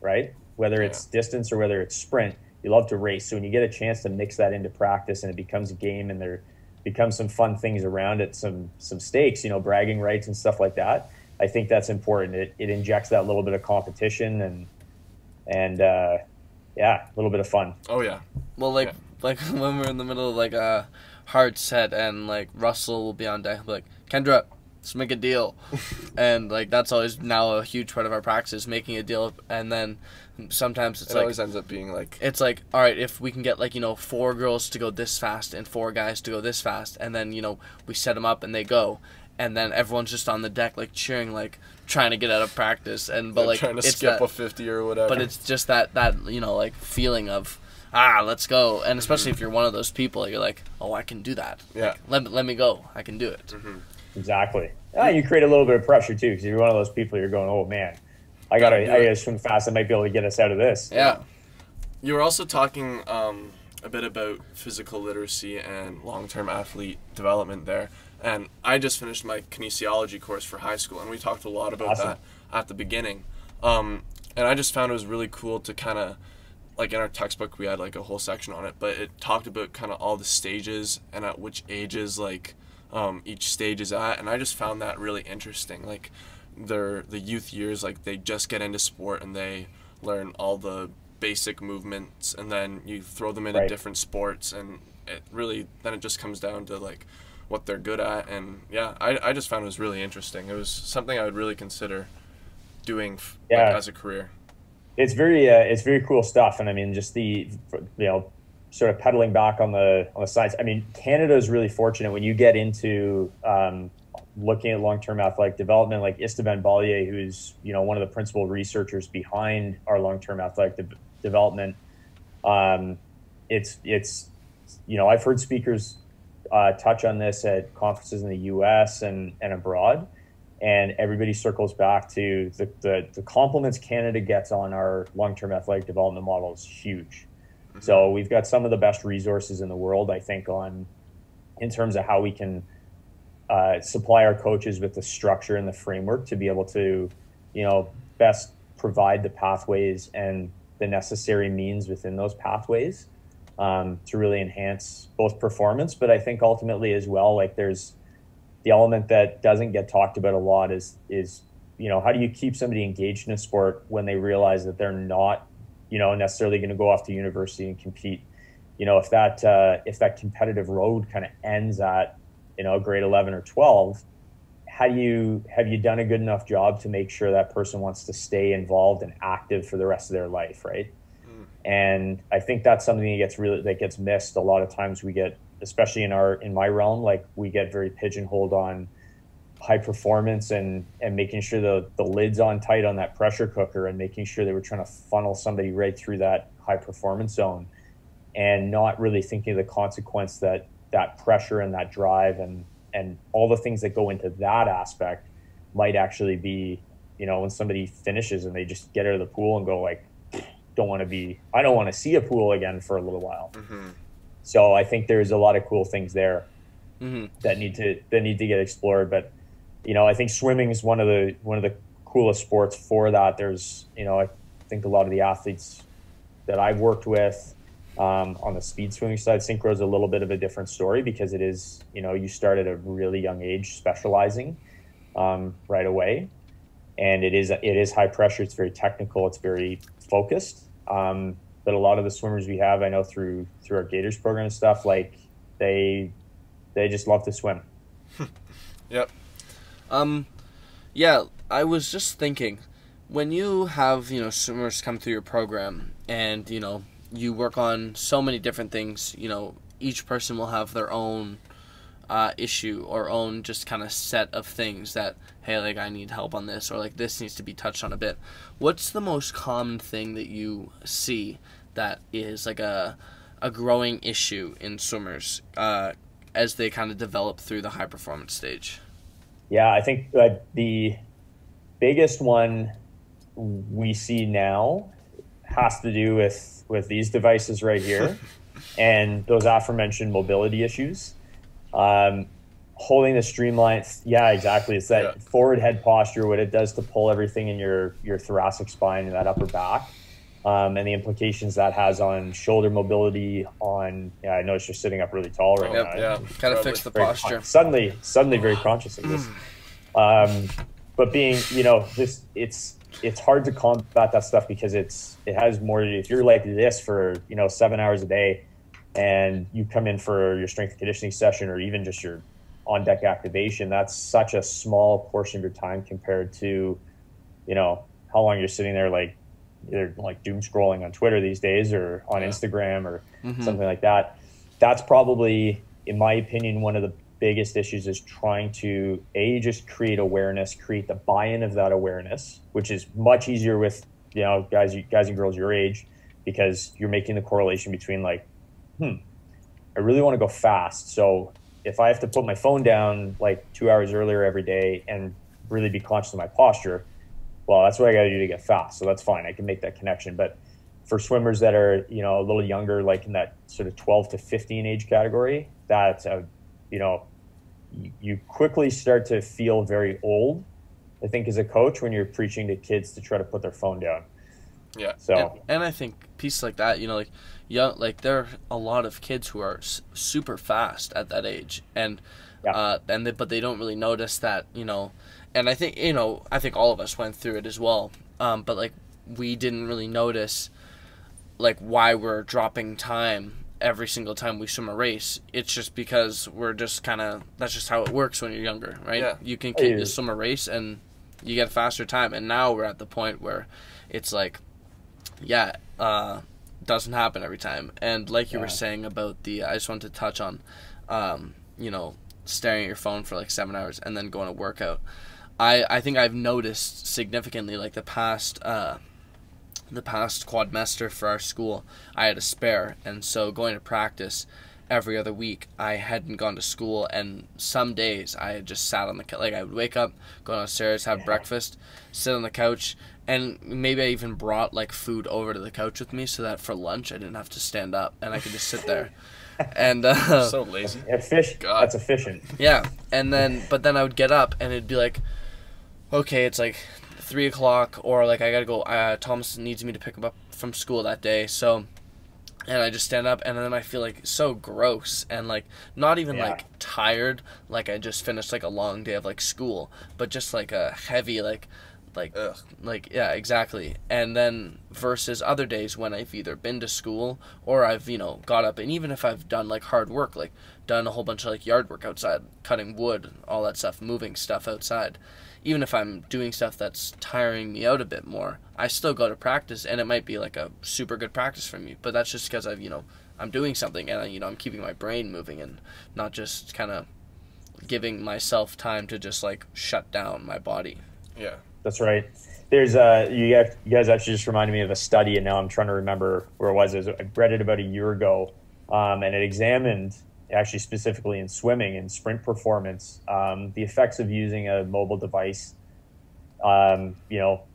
right? Whether it's distance or whether it's sprint, you love to race. So when you get a chance to mix that into practice and it becomes a game, and become some fun things around it, some stakes, you know, bragging rights and stuff like that. I think that's important. It injects that little bit of competition and yeah, a little bit of fun.
Oh yeah.
Well, like when we're in the middle of like a hard set and like Russell will be on deck, he'll be like, Kendra, let's make a deal. And like that's always now a huge part of our practice, making a deal. And then sometimes it
always ends up being like,
it's like, all right, if we can get like, you know, 4 girls to go this fast and 4 guys to go this fast, and then, you know, we set them up and they go, and then everyone's just on the deck like cheering, like trying to get out of practice, and but like
trying to
it's
skip
that,
a 50 or whatever.
But it's just that you know, like feeling of let's go. And especially if you're one of those people, you're like, oh, I can do that.
Yeah.
Like, let me go. I can do it.
Mm-hmm.
Exactly. Yeah, you create a little bit of pressure too, because you're one of those people. You're going, oh man, I gotta swim fast. I might be able to get us out of this.
Yeah.
You were also talking a bit about physical literacy and long-term athlete development there. And I just finished my kinesiology course for high school, and we talked a lot about that at the beginning. And I just found it was really cool to kind of, like in our textbook, we had like a whole section on it, but it talked about kind of all the stages and at which ages like each stage is at. And I just found that really interesting. Like the youth years, like they just get into sport and they learn all the basic movements, and then you throw them into different sports, and it really, then it just comes down to like what they're good at. And yeah, I just found it was really interesting. It was something I would really consider doing like, as a career.
It's very cool stuff. And I mean, just the, you know, sort of pedaling back on the sides. I mean, Canada is really fortunate when you get into looking at long-term athletic development, like Istvan Ballier, who's, you know, one of the principal researchers behind our long-term athletic development. It's you know, I've heard speakers touch on this at conferences in the U.S. and abroad, and everybody circles back to the compliments Canada gets on our long-term athletic development model is huge. Mm-hmm. So we've got some of the best resources in the world, I think, in terms of how we can supply our coaches with the structure and the framework to be able to, you know, best provide the pathways and the necessary means within those pathways to really enhance both performance, but I think ultimately as well, like there's the element that doesn't get talked about a lot is, you know, how do you keep somebody engaged in a sport when they realize that they're not, you know, necessarily going to go off to university and compete. You know, if that competitive road kind of ends at, you know, grade 11 or 12, have you done a good enough job to make sure that person wants to stay involved and active for the rest of their life, right? And I think that's something that gets missed a lot of times. We get, especially in my realm, like we get very pigeonholed on high performance and making sure the lid's on tight on that pressure cooker and making sure that we're trying to funnel somebody right through that high performance zone, and not really thinking of the consequence that pressure and that drive and all the things that go into that aspect might actually be, you know, when somebody finishes and they just get out of the pool and go like, I don't want to see a pool again for a little while. Mm-hmm. So I think there's a lot of cool things there that need to get explored. But, you know, I think swimming is one of the coolest sports for that. There's, you know, I think a lot of the athletes that I've worked with on the speed swimming side, synchro is a little bit of a different story because it is, you know, you start at a really young age specializing right away, and it is high pressure. It's very technical. It's very focused. But a lot of the swimmers we have, I know through our Gators program and stuff, like they just love to swim.
Yep.
Yeah, I was just thinking, when you have, you know, swimmers come through your program and, you know, you work on so many different things, you know, each person will have their own issue or own just kind of set of things that, hey, like I need help on this, or like this needs to be touched on a bit. What's the most common thing that you see that is like a growing issue in swimmers as they kind of develop through the high performance stage?
Yeah, I think the biggest one we see now has to do with these devices right here and those aforementioned mobility issues. Holding the streamline, yeah, exactly. It's that forward head posture, what it does to pull everything in your thoracic spine and that upper back. and the implications that has on shoulder mobility. On I notice you're sitting up really tall right now.
Yeah,
Gotta fix the posture.
Suddenly very conscious of this. But being, it's hard to combat that stuff because it has more. If you're like this for 7 hours a day, and you come in for your strength and conditioning session or even just your on deck activation, that's such a small portion of your time compared to, how long you're sitting there, like either like doom scrolling on Twitter these days or on Instagram or something like that. That's probably, in my opinion, one of the biggest issues is trying to just create awareness, create the buy-in of that awareness, which is much easier with guys and girls your age, because you're making the correlation between like, I really want to go fast, so if I have to put my phone down like 2 hours earlier every day and really be conscious of my posture, well, that's what I got to do to get fast. So that's fine, I can make that connection. But for swimmers that are a little younger, like in that sort of 12 to 15 age category, that you quickly start to feel very old, I think, as a coach, when you're preaching to kids to try to put their phone down.
Yeah.
So
and I think pieces like that, there are a lot of kids who are super fast at that age, and but they don't really notice that, and I think all of us went through it as well, but like we didn't really notice like why we're dropping time every single time we swim a race. It's just because we're just that's just how it works when you're younger, right?
Yeah.
You can just swim a race and you get a faster time, and now we're at the point where it's like, doesn't happen every time. And like you were saying about I just wanted to touch on, staring at your phone for like 7 hours and then going to workout. I think I've noticed significantly, like the past quadmester for our school, I had a spare, and so going to practice every other week, I hadn't gone to school, and some days I had just sat on the I would wake up, go downstairs, have breakfast, sit on the couch, and maybe I even brought like food over to the couch with me so that for lunch I didn't have to stand up and I could just sit there. And
so lazy.
God. That's efficient.
Yeah, but then I would get up and it'd be like, okay, it's like 3 o'clock, or like I gotta go. Thomas needs me to pick him up from school that day, so. And I just stand up, and then I feel like so gross, and like not even like tired, like I just finished like a long day of like school, but just like a heavy
Ugh.
yeah, exactly. And then versus other days when I've either been to school or I've got up, and even if I've done like hard work, like done a whole bunch of like yard work outside, cutting wood, all that stuff, moving stuff outside. Even if I'm doing stuff that's tiring me out a bit more, I still go to practice, and it might be like a super good practice for me. But that's just because I'm doing something, and I'm keeping my brain moving and not just kind of giving myself time to just like shut down my body.
Yeah,
that's right. There's you guys actually just reminded me of a study, and now I'm trying to remember where it was. I read it about a year ago, and it examined, actually specifically in swimming and sprint performance, the effects of using a mobile device,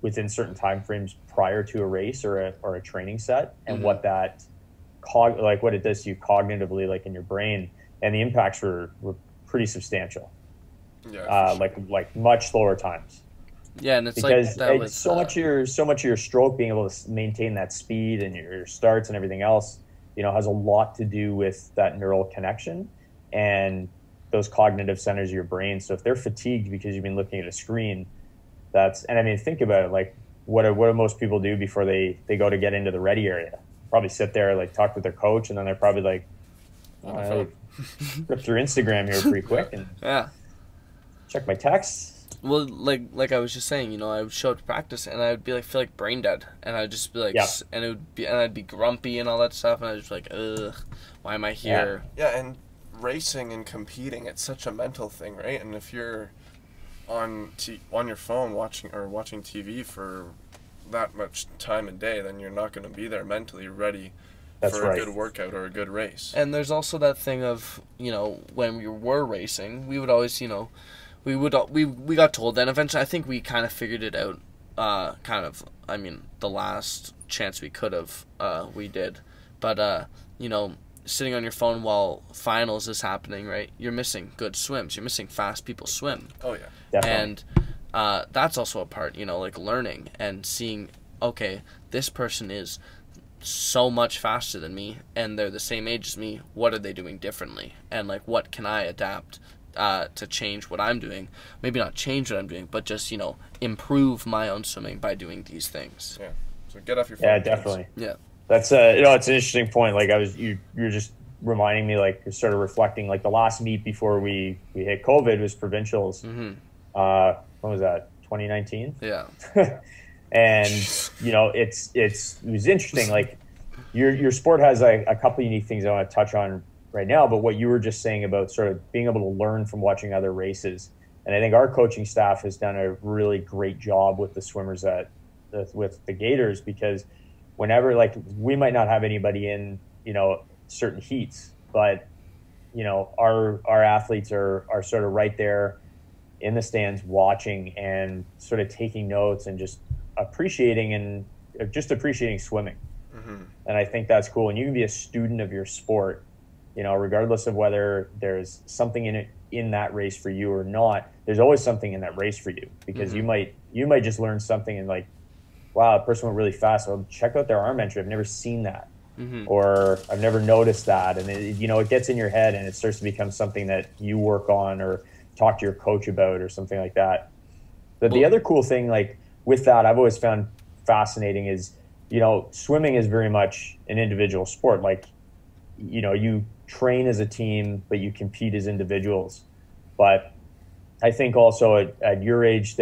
within certain time frames prior to a race or a training set, and what that what it does to you cognitively, like in your brain, and the impacts were pretty substantial.
Yeah,
like much slower times.
Yeah, and it's
because
like that
so much of your stroke, being able to maintain that speed and your starts and everything else, has a lot to do with that neural connection and those cognitive centers of your brain. So if they're fatigued because you've been looking at a screen, think about it, like what do most people do before they go to get into the ready area? Probably sit there, like talk with their coach, and then they're probably like, rip through Instagram here pretty quick and check my texts.
Well, like I was just saying, I would show up to practice and I would be like, feel like brain dead, and I'd just be like, and I'd be grumpy and all that stuff, and I'd just be like, ugh, why am I here?
Yeah, and racing and competing, it's such a mental thing, right? And if you're on your phone watching TV for that much time a day, then you're not going to be there mentally ready for a good workout or a good race. And
there's also that thing of, when we were racing, we would always, we got told, and eventually I think we kind of figured it out, the last chance we could have, we did. But, sitting on your phone while finals is happening, right? You're missing good swims. You're missing fast people swim.
Oh, yeah.
Definitely.
And that's also a part, like learning and seeing okay, this person is so much faster than me and they're the same age as me. What are they doing differently? And like, what can I adapt to change what I'm doing? Maybe not change what I'm doing, but just, improve my own swimming by doing these things.
Yeah. So get off your phone.
Yeah, definitely.
Yeah.
That's it's an interesting point. Like you're just reminding me, like sort of reflecting, like the last meet before we hit COVID was provincials.
Mm-hmm.
When was that? 2019.
Yeah.
And it was interesting. Like your sport has a couple unique things I want to touch on right now. But what you were just saying about sort of being able to learn from watching other races, and I think our coaching staff has done a really great job with the swimmers with the Gators, because whenever, like, we might not have anybody in certain heats, but our athletes are sort of right there in the stands watching and sort of taking notes and just appreciating swimming.
Mm-hmm.
And I think that's cool. And you can be a student of your sport, regardless of whether there's something in that race for you or not. There's always something in that race for you, because
Mm-hmm.
you might just learn something and, like, wow, that person went really fast. Well, check out their arm entry. I've never seen that.
Mm-hmm.
Or I've never noticed that. And it gets in your head and it starts to become something that you work on or talk to your coach about or something like that. But the other cool thing, like, with that, I've always found fascinating is, swimming is very much an individual sport. Like, you train as a team, but you compete as individuals. But I think also at your age,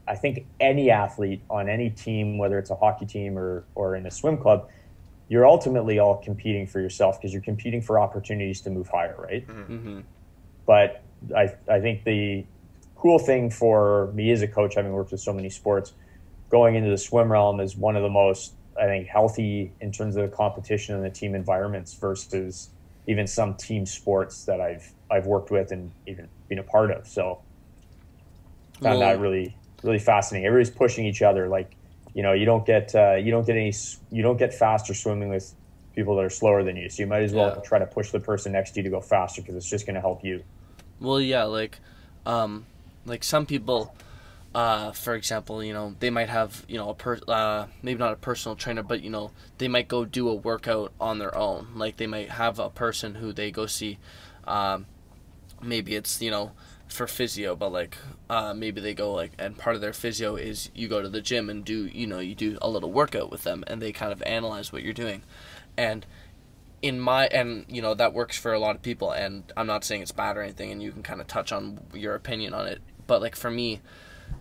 I think any athlete on any team, whether it's a hockey team or in a swim club, you're ultimately all competing for yourself, because you're competing for opportunities to move higher, right?
Mm-hmm.
But I think the cool thing for me as a coach, having worked with so many sports, going into the swim realm is one of the most, I think, healthy in terms of the competition and the team environments versus even some team sports that I've worked with and even been a part of. So found that really, really fascinating. Everybody's pushing each other. Like, you don't get faster swimming with people that are slower than you. So you might as well try to push the person next to you to go faster, because it's just going to help you.
Well, yeah, like some people, for example, they might have, maybe not a personal trainer, but, they might go do a workout on their own. Like, they might have a person who they go see, maybe it's, for physio, but, like, maybe they go, like, and part of their physio is you go to the gym and do, you do a little workout with them, and they kind of analyze what you're doing. And that works for a lot of people, and I'm not saying it's bad or anything, and you can kind of touch on your opinion on it. But, like, for me,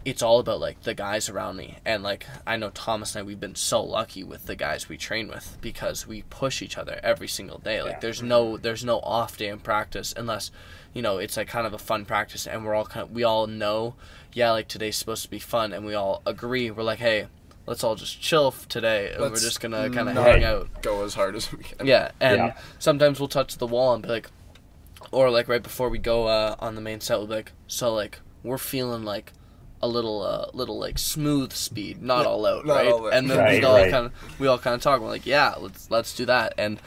it's all about, like, the guys around me. And, like, I know Thomas and I, we've been so lucky with the guys we train with, because we push each other every single day. Like, there's no off day in practice unless, it's, like, kind of a fun practice, and we all know, like, today's supposed to be fun, and we all agree. We're like, hey, let's all just chill today, and we're just gonna kind of hang out.
Go as hard as we can.
Yeah, and sometimes we'll touch the wall and be like, or, like, right before we go on the main set, we'll be like, so, like, we're feeling like a little like smooth speed, not all out, right? All out. And then we all kind of talk. We're like, yeah, let's do that. And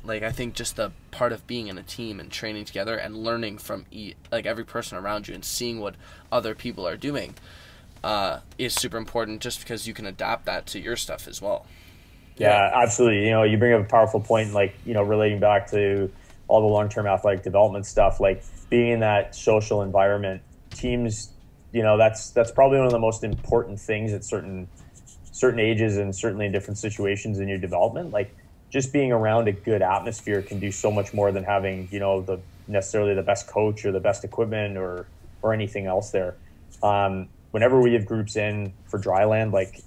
like, I think just the part of being in a team and training together and learning from every person around you and seeing what other people are doing is super important, just because you can adapt that to your stuff as well.
Yeah, absolutely. You bring up a powerful point, like, relating back to all the long-term athletic development stuff, like being in that social environment, teams, that's probably one of the most important things at certain ages and certainly in different situations in your development. Like, just being around a good atmosphere can do so much more than having, necessarily the best coach or the best equipment or anything else there. Whenever we have groups in for dryland, like,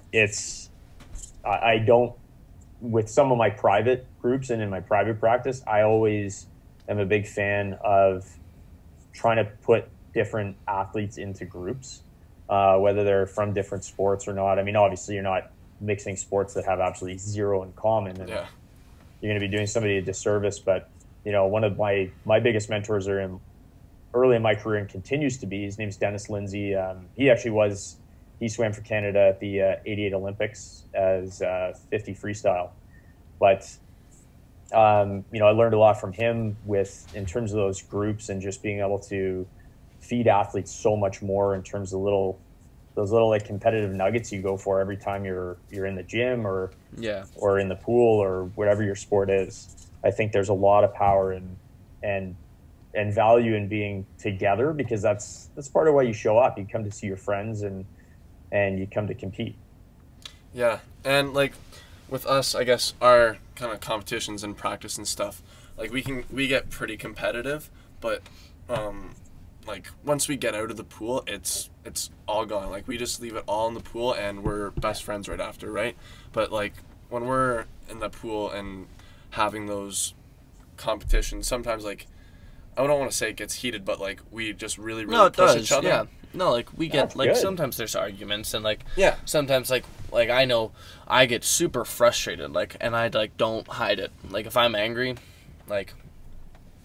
I don't, with some of my private groups and in my private practice, I always am a big fan of trying to put different athletes into groups, whether they're from different sports or not. I mean, obviously you're not mixing sports that have absolutely zero in common, and you're going to be doing somebody a disservice. But, one of my biggest mentors early in my career and continues to be, his name's Dennis Lindsay. He swam for Canada at the 88 Olympics as 50 freestyle. But, I learned a lot from him in terms of those groups and just being able to feed athletes so much more in terms of little those little like competitive nuggets you go for every time you're in the gym or in the pool or whatever your sport is. I think there's a lot of power and value in being together, because that's part of why you show up. You come to see your friends and you come to compete.
Yeah, and like with us, I guess our kind of competitions and practice and stuff, like we get pretty competitive, but like once we get out of the pool, it's all gone. Like we just leave it all in the pool and we're best friends right after, right? But like when we're in the pool and having those competitions, sometimes like I don't want to say it gets heated, but like we just really push each other.
Yeah. No, like we get
That's
like
good.
sometimes there's arguments and like
Yeah.
sometimes like I know I get super frustrated, like, and I like don't hide it. Like if I'm angry, like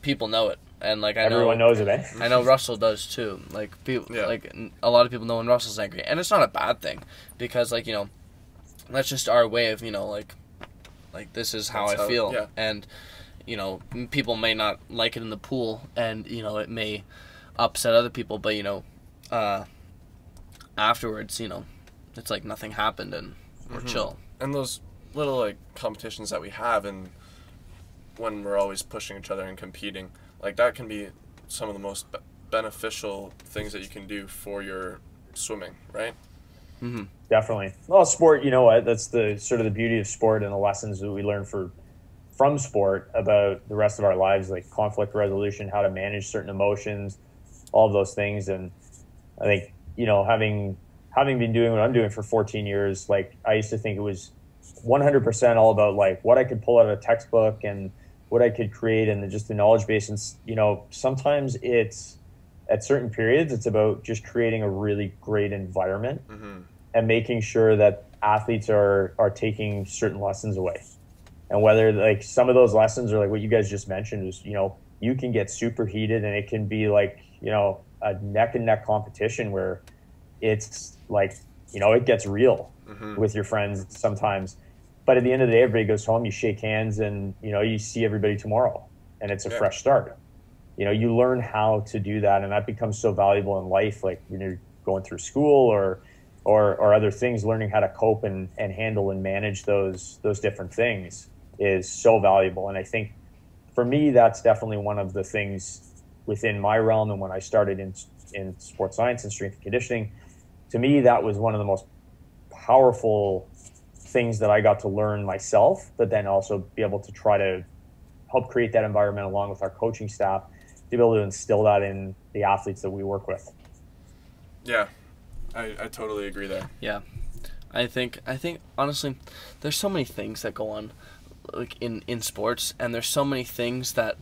people know it. And like
Everyone knows it, eh?
I know Russell does too. Like people, like a lot of people know when Russell's angry, and it's not a bad thing, because like, you know, that's just our way of, you know, like this is how I feel, and you know, people may not like it in the pool, and you know, it may upset other people, but you know, afterwards, you know, it's like nothing happened and we're chill.
And those little like competitions that we have, and when we're always pushing each other and competing, like that can be some of the most beneficial things that you can do for your swimming, right?
Mm-hmm.
Definitely. Well, sport, you know what? That's the sort of the beauty of sport and the lessons that we learn from sport about the rest of our lives, like conflict resolution, how to manage certain emotions, all of those things. And I think, you know, having been doing what I'm doing for 14 years, like I used to think it was 100% all about like what I could pull out of a textbook and what I could create and just the knowledge base. And, you know, sometimes it's at certain periods, it's about just creating a really great environment and making sure that athletes are taking certain lessons away. And whether like some of those lessons are like what you guys just mentioned is, you know, you can get super heated and it can be like, you know, a neck and neck competition where it's like, you know, it gets real with your friends sometimes. But at the end of the day, everybody goes home, you shake hands, and, you know, you see everybody tomorrow, and it's a fresh start. You know, you learn how to do that, and that becomes so valuable in life, like when you're going through school or other things, learning how to cope and handle and manage those different things is so valuable. And I think for me, that's definitely one of the things within my realm. And when I started in sports science and strength and conditioning, to me, that was one of the most powerful things that I got to learn myself, but then also be able to try to help create that environment along with our coaching staff to be able to instill that in the athletes that we work with.
Yeah, I totally agree there.
Yeah, I think honestly, there's so many things that go on, like in sports, and there's so many things that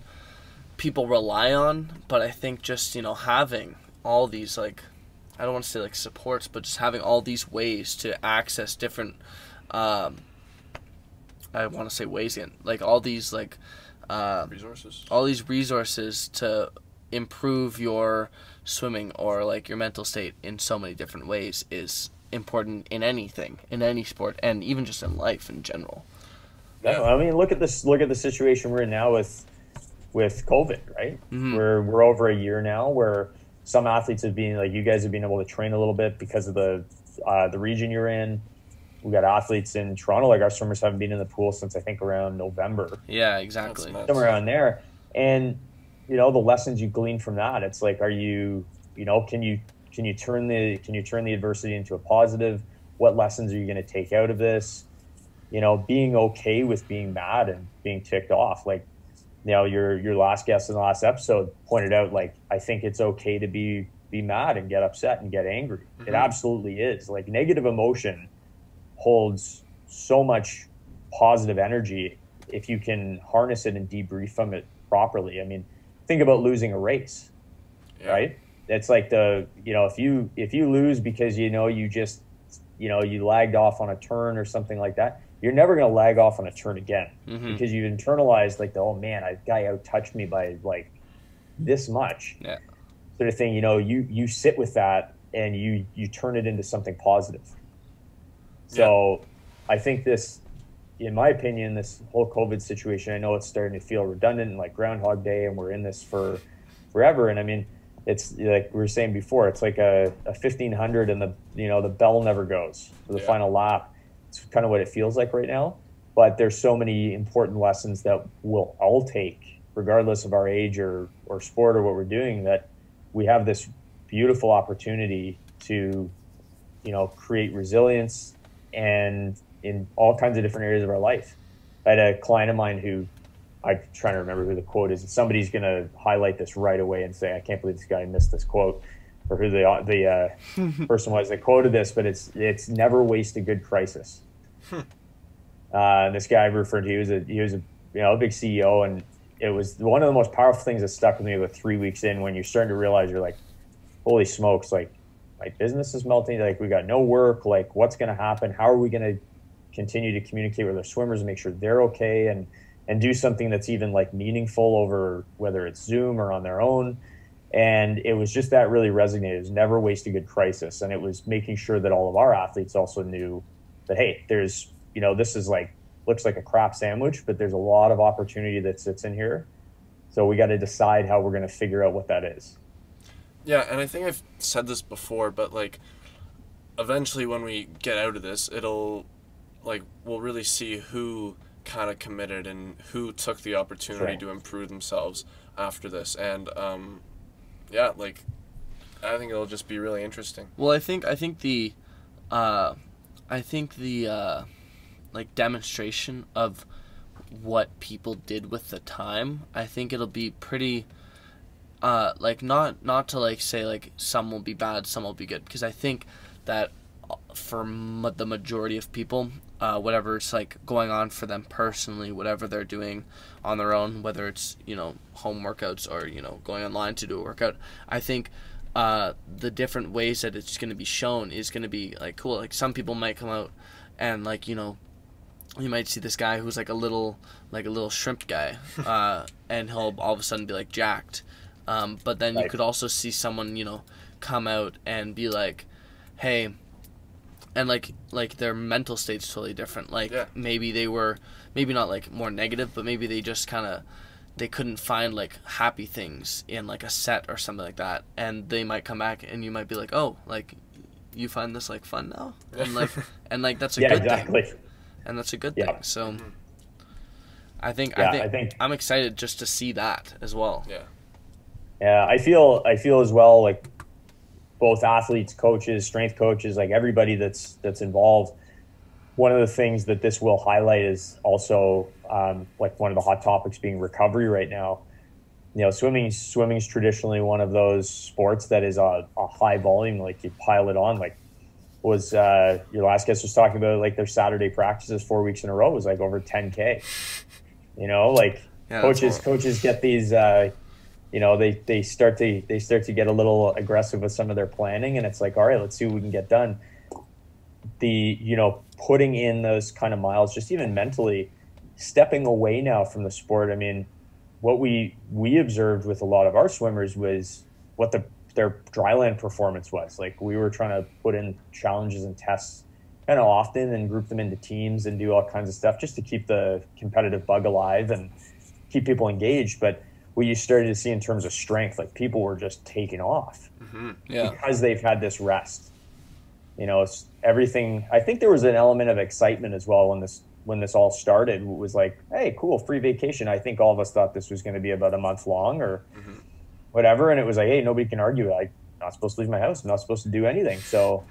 people rely on. But I think just, you know, having all these, like, I don't want to say like supports, but just having all these ways to access different, I want to say ways in, like all these like resources to improve your swimming or like your mental state in so many different ways is important in anything, in any sport, and even just in life in general.
Yeah, I mean, look at the situation we're in now with COVID, right? We're over a year now where some athletes have been, like you guys have been able to train a little bit because of the region you're in. We got athletes in Toronto, like our swimmers haven't been in the pool since I think around November.
Yeah, exactly.
Somewhere around there. And, you know, the lessons you glean from that, it's like, are you know, can you turn the adversity into a positive? What lessons are you going to take out of this? You know, being okay with being mad and being ticked off. Like, you know, your last guest in the last episode pointed out, like, I think it's okay to be mad and get upset and get angry. It absolutely is. Like, negative emotion holds so much positive energy if you can harness it and debrief from it properly. I mean, think about losing a race, right? It's like if you lose because, you know, you just, you know, you lagged off on a turn or something like that, you're never going to lag off on a turn again because you've internalized like oh man, a guy out-touched me by like this much sort of thing. You know, you sit with that and you turn it into something positive. So I think this, in my opinion, this whole COVID situation, I know it's starting to feel redundant and like Groundhog Day, and we're in this for forever. And I mean, it's like we were saying before, it's like a 1500 and the bell never goes for the final lap. It's kind of what it feels like right now. But there's so many important lessons that we'll all take, regardless of our age or sport or what we're doing, that we have this beautiful opportunity to, create resilience and in all kinds of different areas of our life. I had a client of mine who, I'm trying to remember who the quote is. Somebody's going to highlight this right away and say, I can't believe this guy missed this quote, or who the person was that quoted this, but it's never waste a good crisis. This guy I referred to, he was a big CEO, and it was one of the most powerful things that stuck with me about 3 weeks in, when you're starting to realize, you're like, holy smokes, like my business is melting, like we got no work, like what's going to happen? How are we going to continue to communicate with our swimmers and make sure they're okay, and do something that's even like meaningful over whether it's Zoom or on their own. And it was just that really resonated. It was never waste a good crisis. And it was making sure that all of our athletes also knew that, hey, there's, this is like, looks like a crap sandwich, but there's a lot of opportunity that sits in here. So we got to decide how we're going to figure out what that is.
Yeah. And I think I've said this before, but like eventually when we get out of this, we'll really see who kind of committed and who took the opportunity to improve themselves after this. And I think it'll just be really interesting.
Well, I think the like demonstration of what people did with the time, I think it'll be pretty not to like say like some will be bad, some will be good, because I think that for the majority of people, whatever's like going on for them personally, whatever they're doing on their own, whether it's home workouts or going online to do a workout, I think the different ways that it's going to be shown is going to be like cool. Like some people might come out and like you might see this guy who's like a little shrimp guy, and he'll all of a sudden be like jacked, but then you could also see someone come out and be like, hey. And like their mental state's totally different. Like maybe they were not like more negative, but maybe they just they couldn't find like happy things in like a set or something like that. And they might come back and you might be like, oh, like you find this like fun now? And like that's a good thing. And that's a good thing. So I think I'm excited just to see that as well.
Yeah.
Yeah, I feel as well, like both athletes, coaches, strength coaches, like everybody that's involved. One of the things that this will highlight is also like one of the hot topics being recovery right now. Swimming's traditionally one of those sports that is a high volume, like you pile it on. Like was your last guest was talking about like their Saturday practices 4 weeks in a row was like over 10K. Coaches get these. They start to get a little aggressive with some of their planning, and it's like, all right, let's see what we can get done. Putting in those kind of miles, just even mentally, stepping away now from the sport. I mean, what we observed with a lot of our swimmers was what their dryland performance was. Like we were trying to put in challenges and tests kind of often and group them into teams and do all kinds of stuff just to keep the competitive bug alive and keep people engaged. But what you started to see in terms of strength, like people were just taking off because they've had this rest. It's everything. I think there was an element of excitement as well when this all started. It was like, hey, cool, free vacation. I think all of us thought this was going to be about a month long or whatever. And it was like, hey, nobody can argue. I'm not supposed to leave my house. I'm not supposed to do anything. So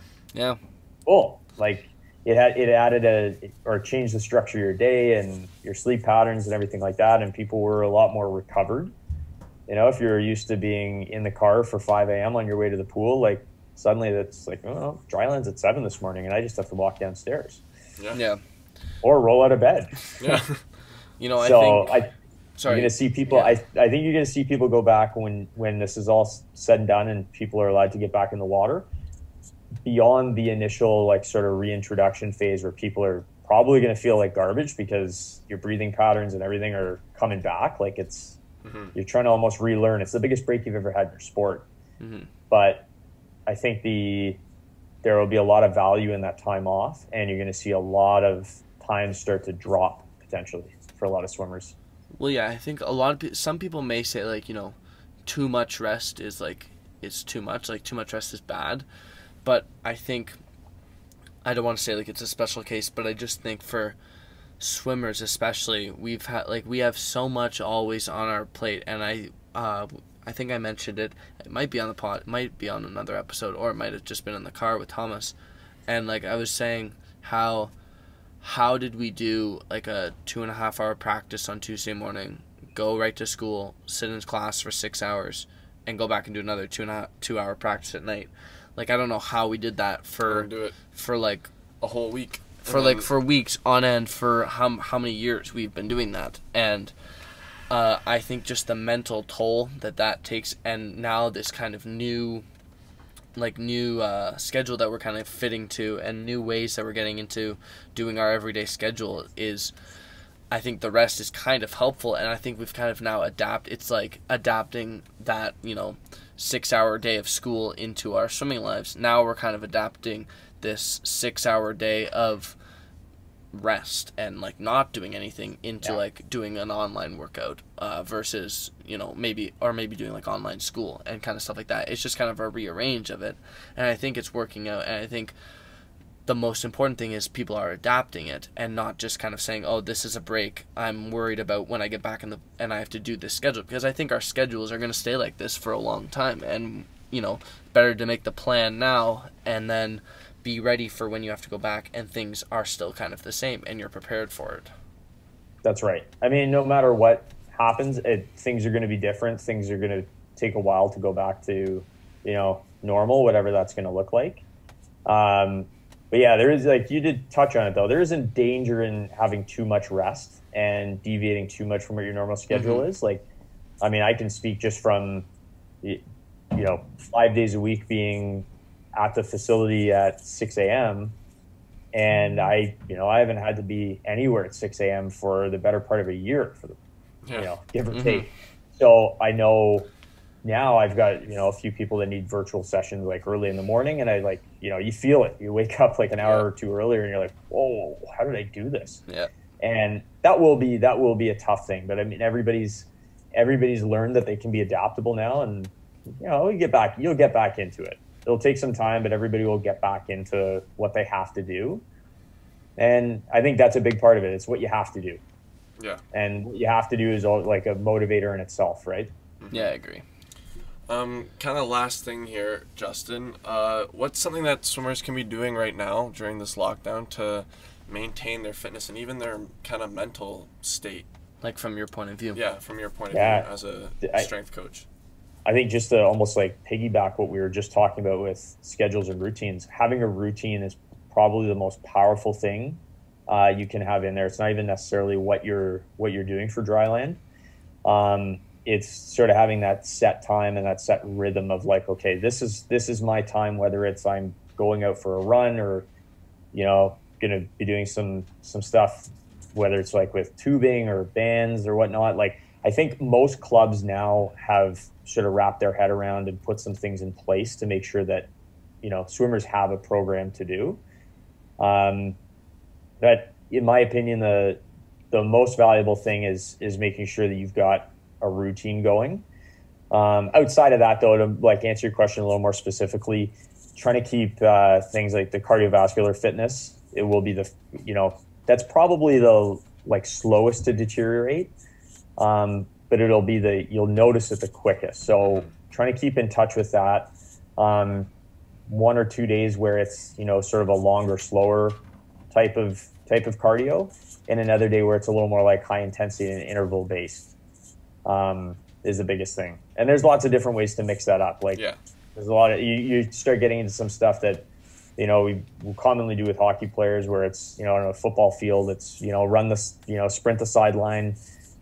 cool. Like it added or changed the structure of your day and your sleep patterns and everything like that. And people were a lot more recovered. If you're used to being in the car for 5 a.m. on your way to the pool, like suddenly that's like, oh, dryland's at 7 this morning and I just have to walk downstairs.
Yeah.
Or roll out of bed.
Yeah.
You're gonna see people. I think you're gonna see people go back when this is all said and done and people are allowed to get back in the water. Beyond the initial like sort of reintroduction phase where people are probably going to feel like garbage because your breathing patterns and everything are coming back. Like you're trying to almost relearn. It's the biggest break you've ever had in your sport. But I think there will be a lot of value in that time off, and you're going to see a lot of time start to drop potentially for a lot of swimmers.
Well, yeah, I think some people may say like, too much rest is like is too much. Like, too much rest is bad. But I think, I don't want to say like it's a special case, but I just think for swimmers especially, we have so much always on our plate, and I think I mentioned it. It might be on the pod, it might be on another episode, or it might have just been in the car with Thomas. And like I was saying, how did we do like a 2.5 hour practice on Tuesday morning, go right to school, sit in class for 6 hours, and go back and do another 2 hour practice at night? Like, I don't know how we did that for like
a whole week.
For weeks on end, for how many years we've been doing that. And I think just the mental toll that takes, and now this kind of new schedule that we're kind of fitting to, and new ways that we're getting into doing our everyday schedule, is, I think the rest is kind of helpful. And I think we've kind of now it's like adapting that, 6 hour day of school into our swimming lives. Now we're kind of adapting this 6 hour day of rest and like not doing anything into like doing an online workout versus maybe doing like online school and kind of stuff like that. It's just kind of a rearrange of it, and I think it's working out. And I think the most important thing is people are adapting it and not just kind of saying, oh, this is a break, I'm worried about when I get back and I have to do this schedule, because I think our schedules are going to stay like this for a long time. And better to make the plan now and then be ready for when you have to go back and things are still kind of the same and you're prepared for it.
That's right. I mean, no matter what happens, things are going to be different. Things are going to take a while to go back to, normal, whatever that's going to look like. But yeah, there is, like you did touch on it though, there isn't danger in having too much rest and deviating too much from what your normal schedule is. Like, I mean, I can speak just from, 5 days a week being at the facility at 6 a.m. and I haven't had to be anywhere at 6 a.m. for the better part of a year, for the, give or take. So I know now I've got, a few people that need virtual sessions like early in the morning, and I you feel it. You wake up like an hour or two earlier and you're like, whoa, how did I do this? Yeah. And that will be a tough thing. But I mean, everybody's learned that they can be adaptable now, and you'll get back into it. It'll take some time, but everybody will get back into what they have to do. And I think that's a big part of it. It's what you have to do. Yeah. And what you have to do is like a motivator in itself, right?
Yeah, I agree.
Kind of last thing here, Justin. What's something that swimmers can be doing right now during this lockdown to maintain their fitness and even their kind of mental state?
Like from your point of view.
Yeah, from your point of view as a strength coach.
I think just to almost like piggyback what we were just talking about with schedules and routines, having a routine is probably the most powerful thing you can have in there. It's not even necessarily what you're doing for dry land. It's sort of having that set time and that set rhythm of like, okay, this is my time, whether it's I'm going out for a run or, going to be doing some stuff, whether it's like with tubing or bands or whatnot. Like, I think most clubs now have sort of wrapped their head around and put some things in place to make sure that, swimmers have a program to do. But in my opinion, the most valuable thing is making sure that you've got a routine going. Outside of that, though, to like answer your question a little more specifically, trying to keep things like the cardiovascular fitness, it will be that's probably the like slowest to deteriorate, but you'll notice it the quickest. So trying to keep in touch with that. 1 or 2 days where it's sort of a longer, slower type of cardio, and another day where it's a little more like high intensity and interval based. Is the biggest thing. And there's lots of different ways to mix that up. Like there's a lot of, you start getting into some stuff that, we will commonly do with hockey players where it's, on a football field, it's, run the, sprint the sideline,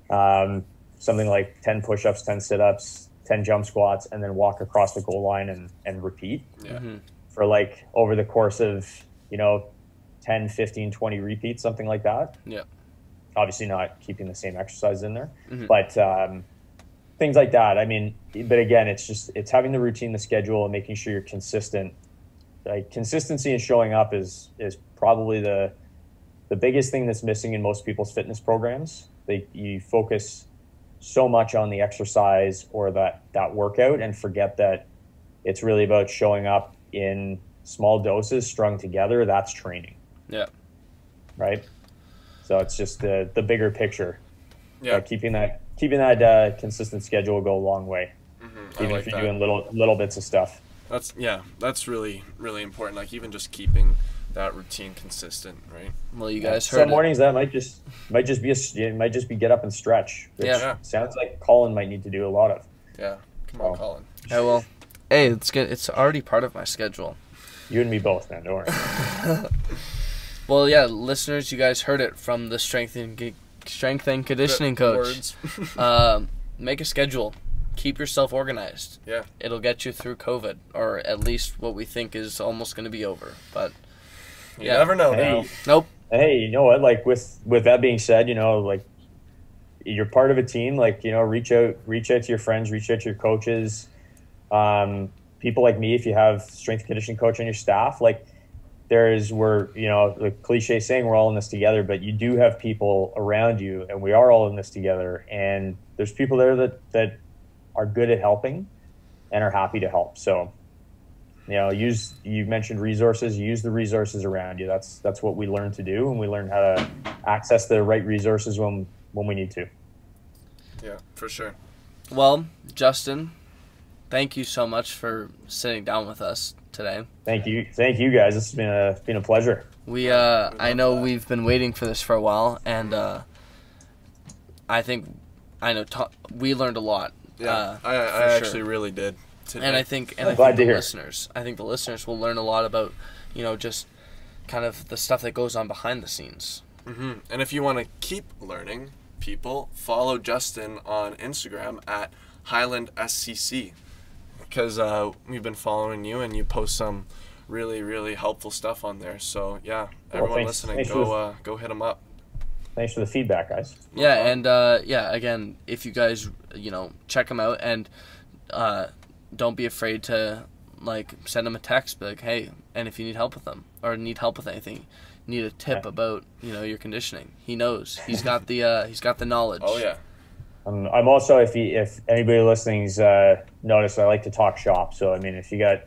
something like 10 push-ups, 10 sit-ups, 10 jump squats, and then walk across the goal line and repeat for like over the course of, 10, 15, 20 repeats, something like that. Yeah. Obviously not keeping the same exercise in there, but things like that. I mean, but again, it's having the routine, the schedule, and making sure you're consistent. Like consistency and showing up is probably the biggest thing that's missing in most people's fitness programs. You focus so much on the exercise or that workout and forget that, It's really about showing up in small doses strung together. That's training.
Yeah.
Right. So it's just the bigger picture.
Yeah.
Keeping that consistent schedule will go a long way. Even
like
if you're
that.
doing little bits of stuff.
That's really, really important. Like even just keeping that routine consistent, right?
Well, you guys heard
Some
it.
mornings that might just be get up and stretch. Which
Yeah.
sounds like Colin might need to do a lot of.
Yeah. Come on, Colin.
Yeah, well, hey, it's good. It's already part of my schedule.
You and me both, man. Don't worry.
Well, yeah, listeners, you guys heard it from the strength and conditioning coach.
Words.
Make a schedule. Keep yourself organized.
Yeah.
It'll get you through COVID, or at least what we think is almost going to be over. But
You never know
Hey.
now.
nope.
Hey, you know what? Like with that being said, like you're part of a team. Like reach out to your friends, reach out to your coaches, people like me. If you have strength and conditioning coach on your staff, like we're the cliche saying we're all in this together, but you do have people around you, and we are all in this together. And there's people there that are good at helping and are happy to help. So. You mentioned resources. Use the resources around you. That's what we learn to do, and we learn how to access the right resources when we need to.
Yeah, for sure.
Well, Justin, thank you so much for sitting down with us today.
Thank you guys. This has been a pleasure.
I know we've been waiting for this for a while, and we learned a lot.
Yeah, I actually really did. Today.
And I think
glad to
the
hear.
listeners will learn a lot about, just kind of the stuff that goes on behind the scenes.
Mm-hmm. And if you want to keep learning, people, follow Justin on Instagram at Hyland SCC, because we've been following you and you post some really, really helpful stuff on there. So yeah, everyone listening, go hit him up.
Thanks for the feedback, guys.
Yeah, and again, if you guys check him out, and don't be afraid to send him a text, be like, hey, and if you need help with them or need help with anything, need a tip about your conditioning, he knows. He's got the knowledge.
Oh yeah.
I'm also, if anybody listening's noticed, I like to talk shop. So I mean, if you got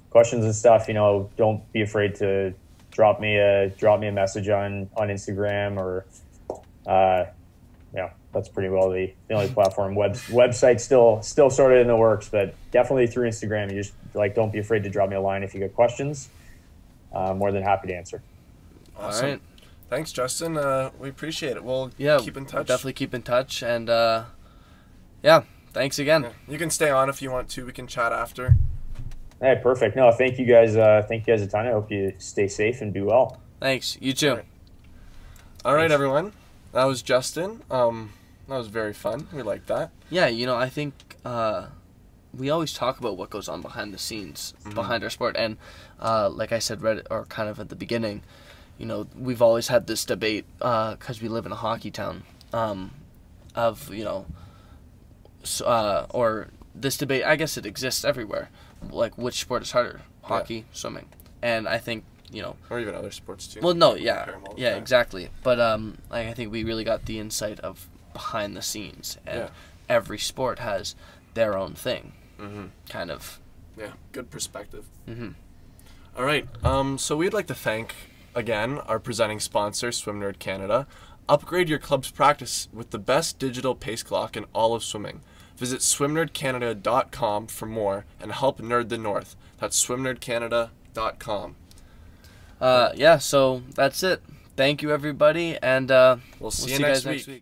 questions and stuff, don't be afraid to drop me a message on Instagram or that's pretty well the only platform. Website still sort of in the works, but definitely through Instagram. You just don't be afraid to drop me a line if you got questions. More than happy to answer.
Awesome.
All right.
Thanks, Justin. We appreciate it. We'll keep in touch.
Definitely keep in touch, and thanks again.
Yeah. You can stay on if you want to. We can chat after.
Hey, perfect. No, thank you guys. Thank you guys a ton. I hope you stay safe and be well.
Thanks. You too.
All right, everyone. That was Justin. That was very fun. We liked that.
Yeah, I think we always talk about what goes on behind the scenes, behind our sport. And like I said, kind of at the beginning, we've always had this debate, because we live in a hockey town, or this debate, I guess it exists everywhere, which sport is harder, hockey, swimming. And I think,
or even other sports too.
Well, no, yeah, exactly. But I think we really got the insight of behind the scenes, and every sport has their own thing, kind of.
Yeah, good perspective.
Mm-hmm.
All right, so we'd like to thank again our presenting sponsor, Swim Nerd Canada. Upgrade your club's practice with the best digital pace clock in all of swimming. Visit swimnerdcanada.com for more and help nerd the north. That's swimnerdcanada.com.
So that's it. Thank you, everybody, and
we'll see you next week.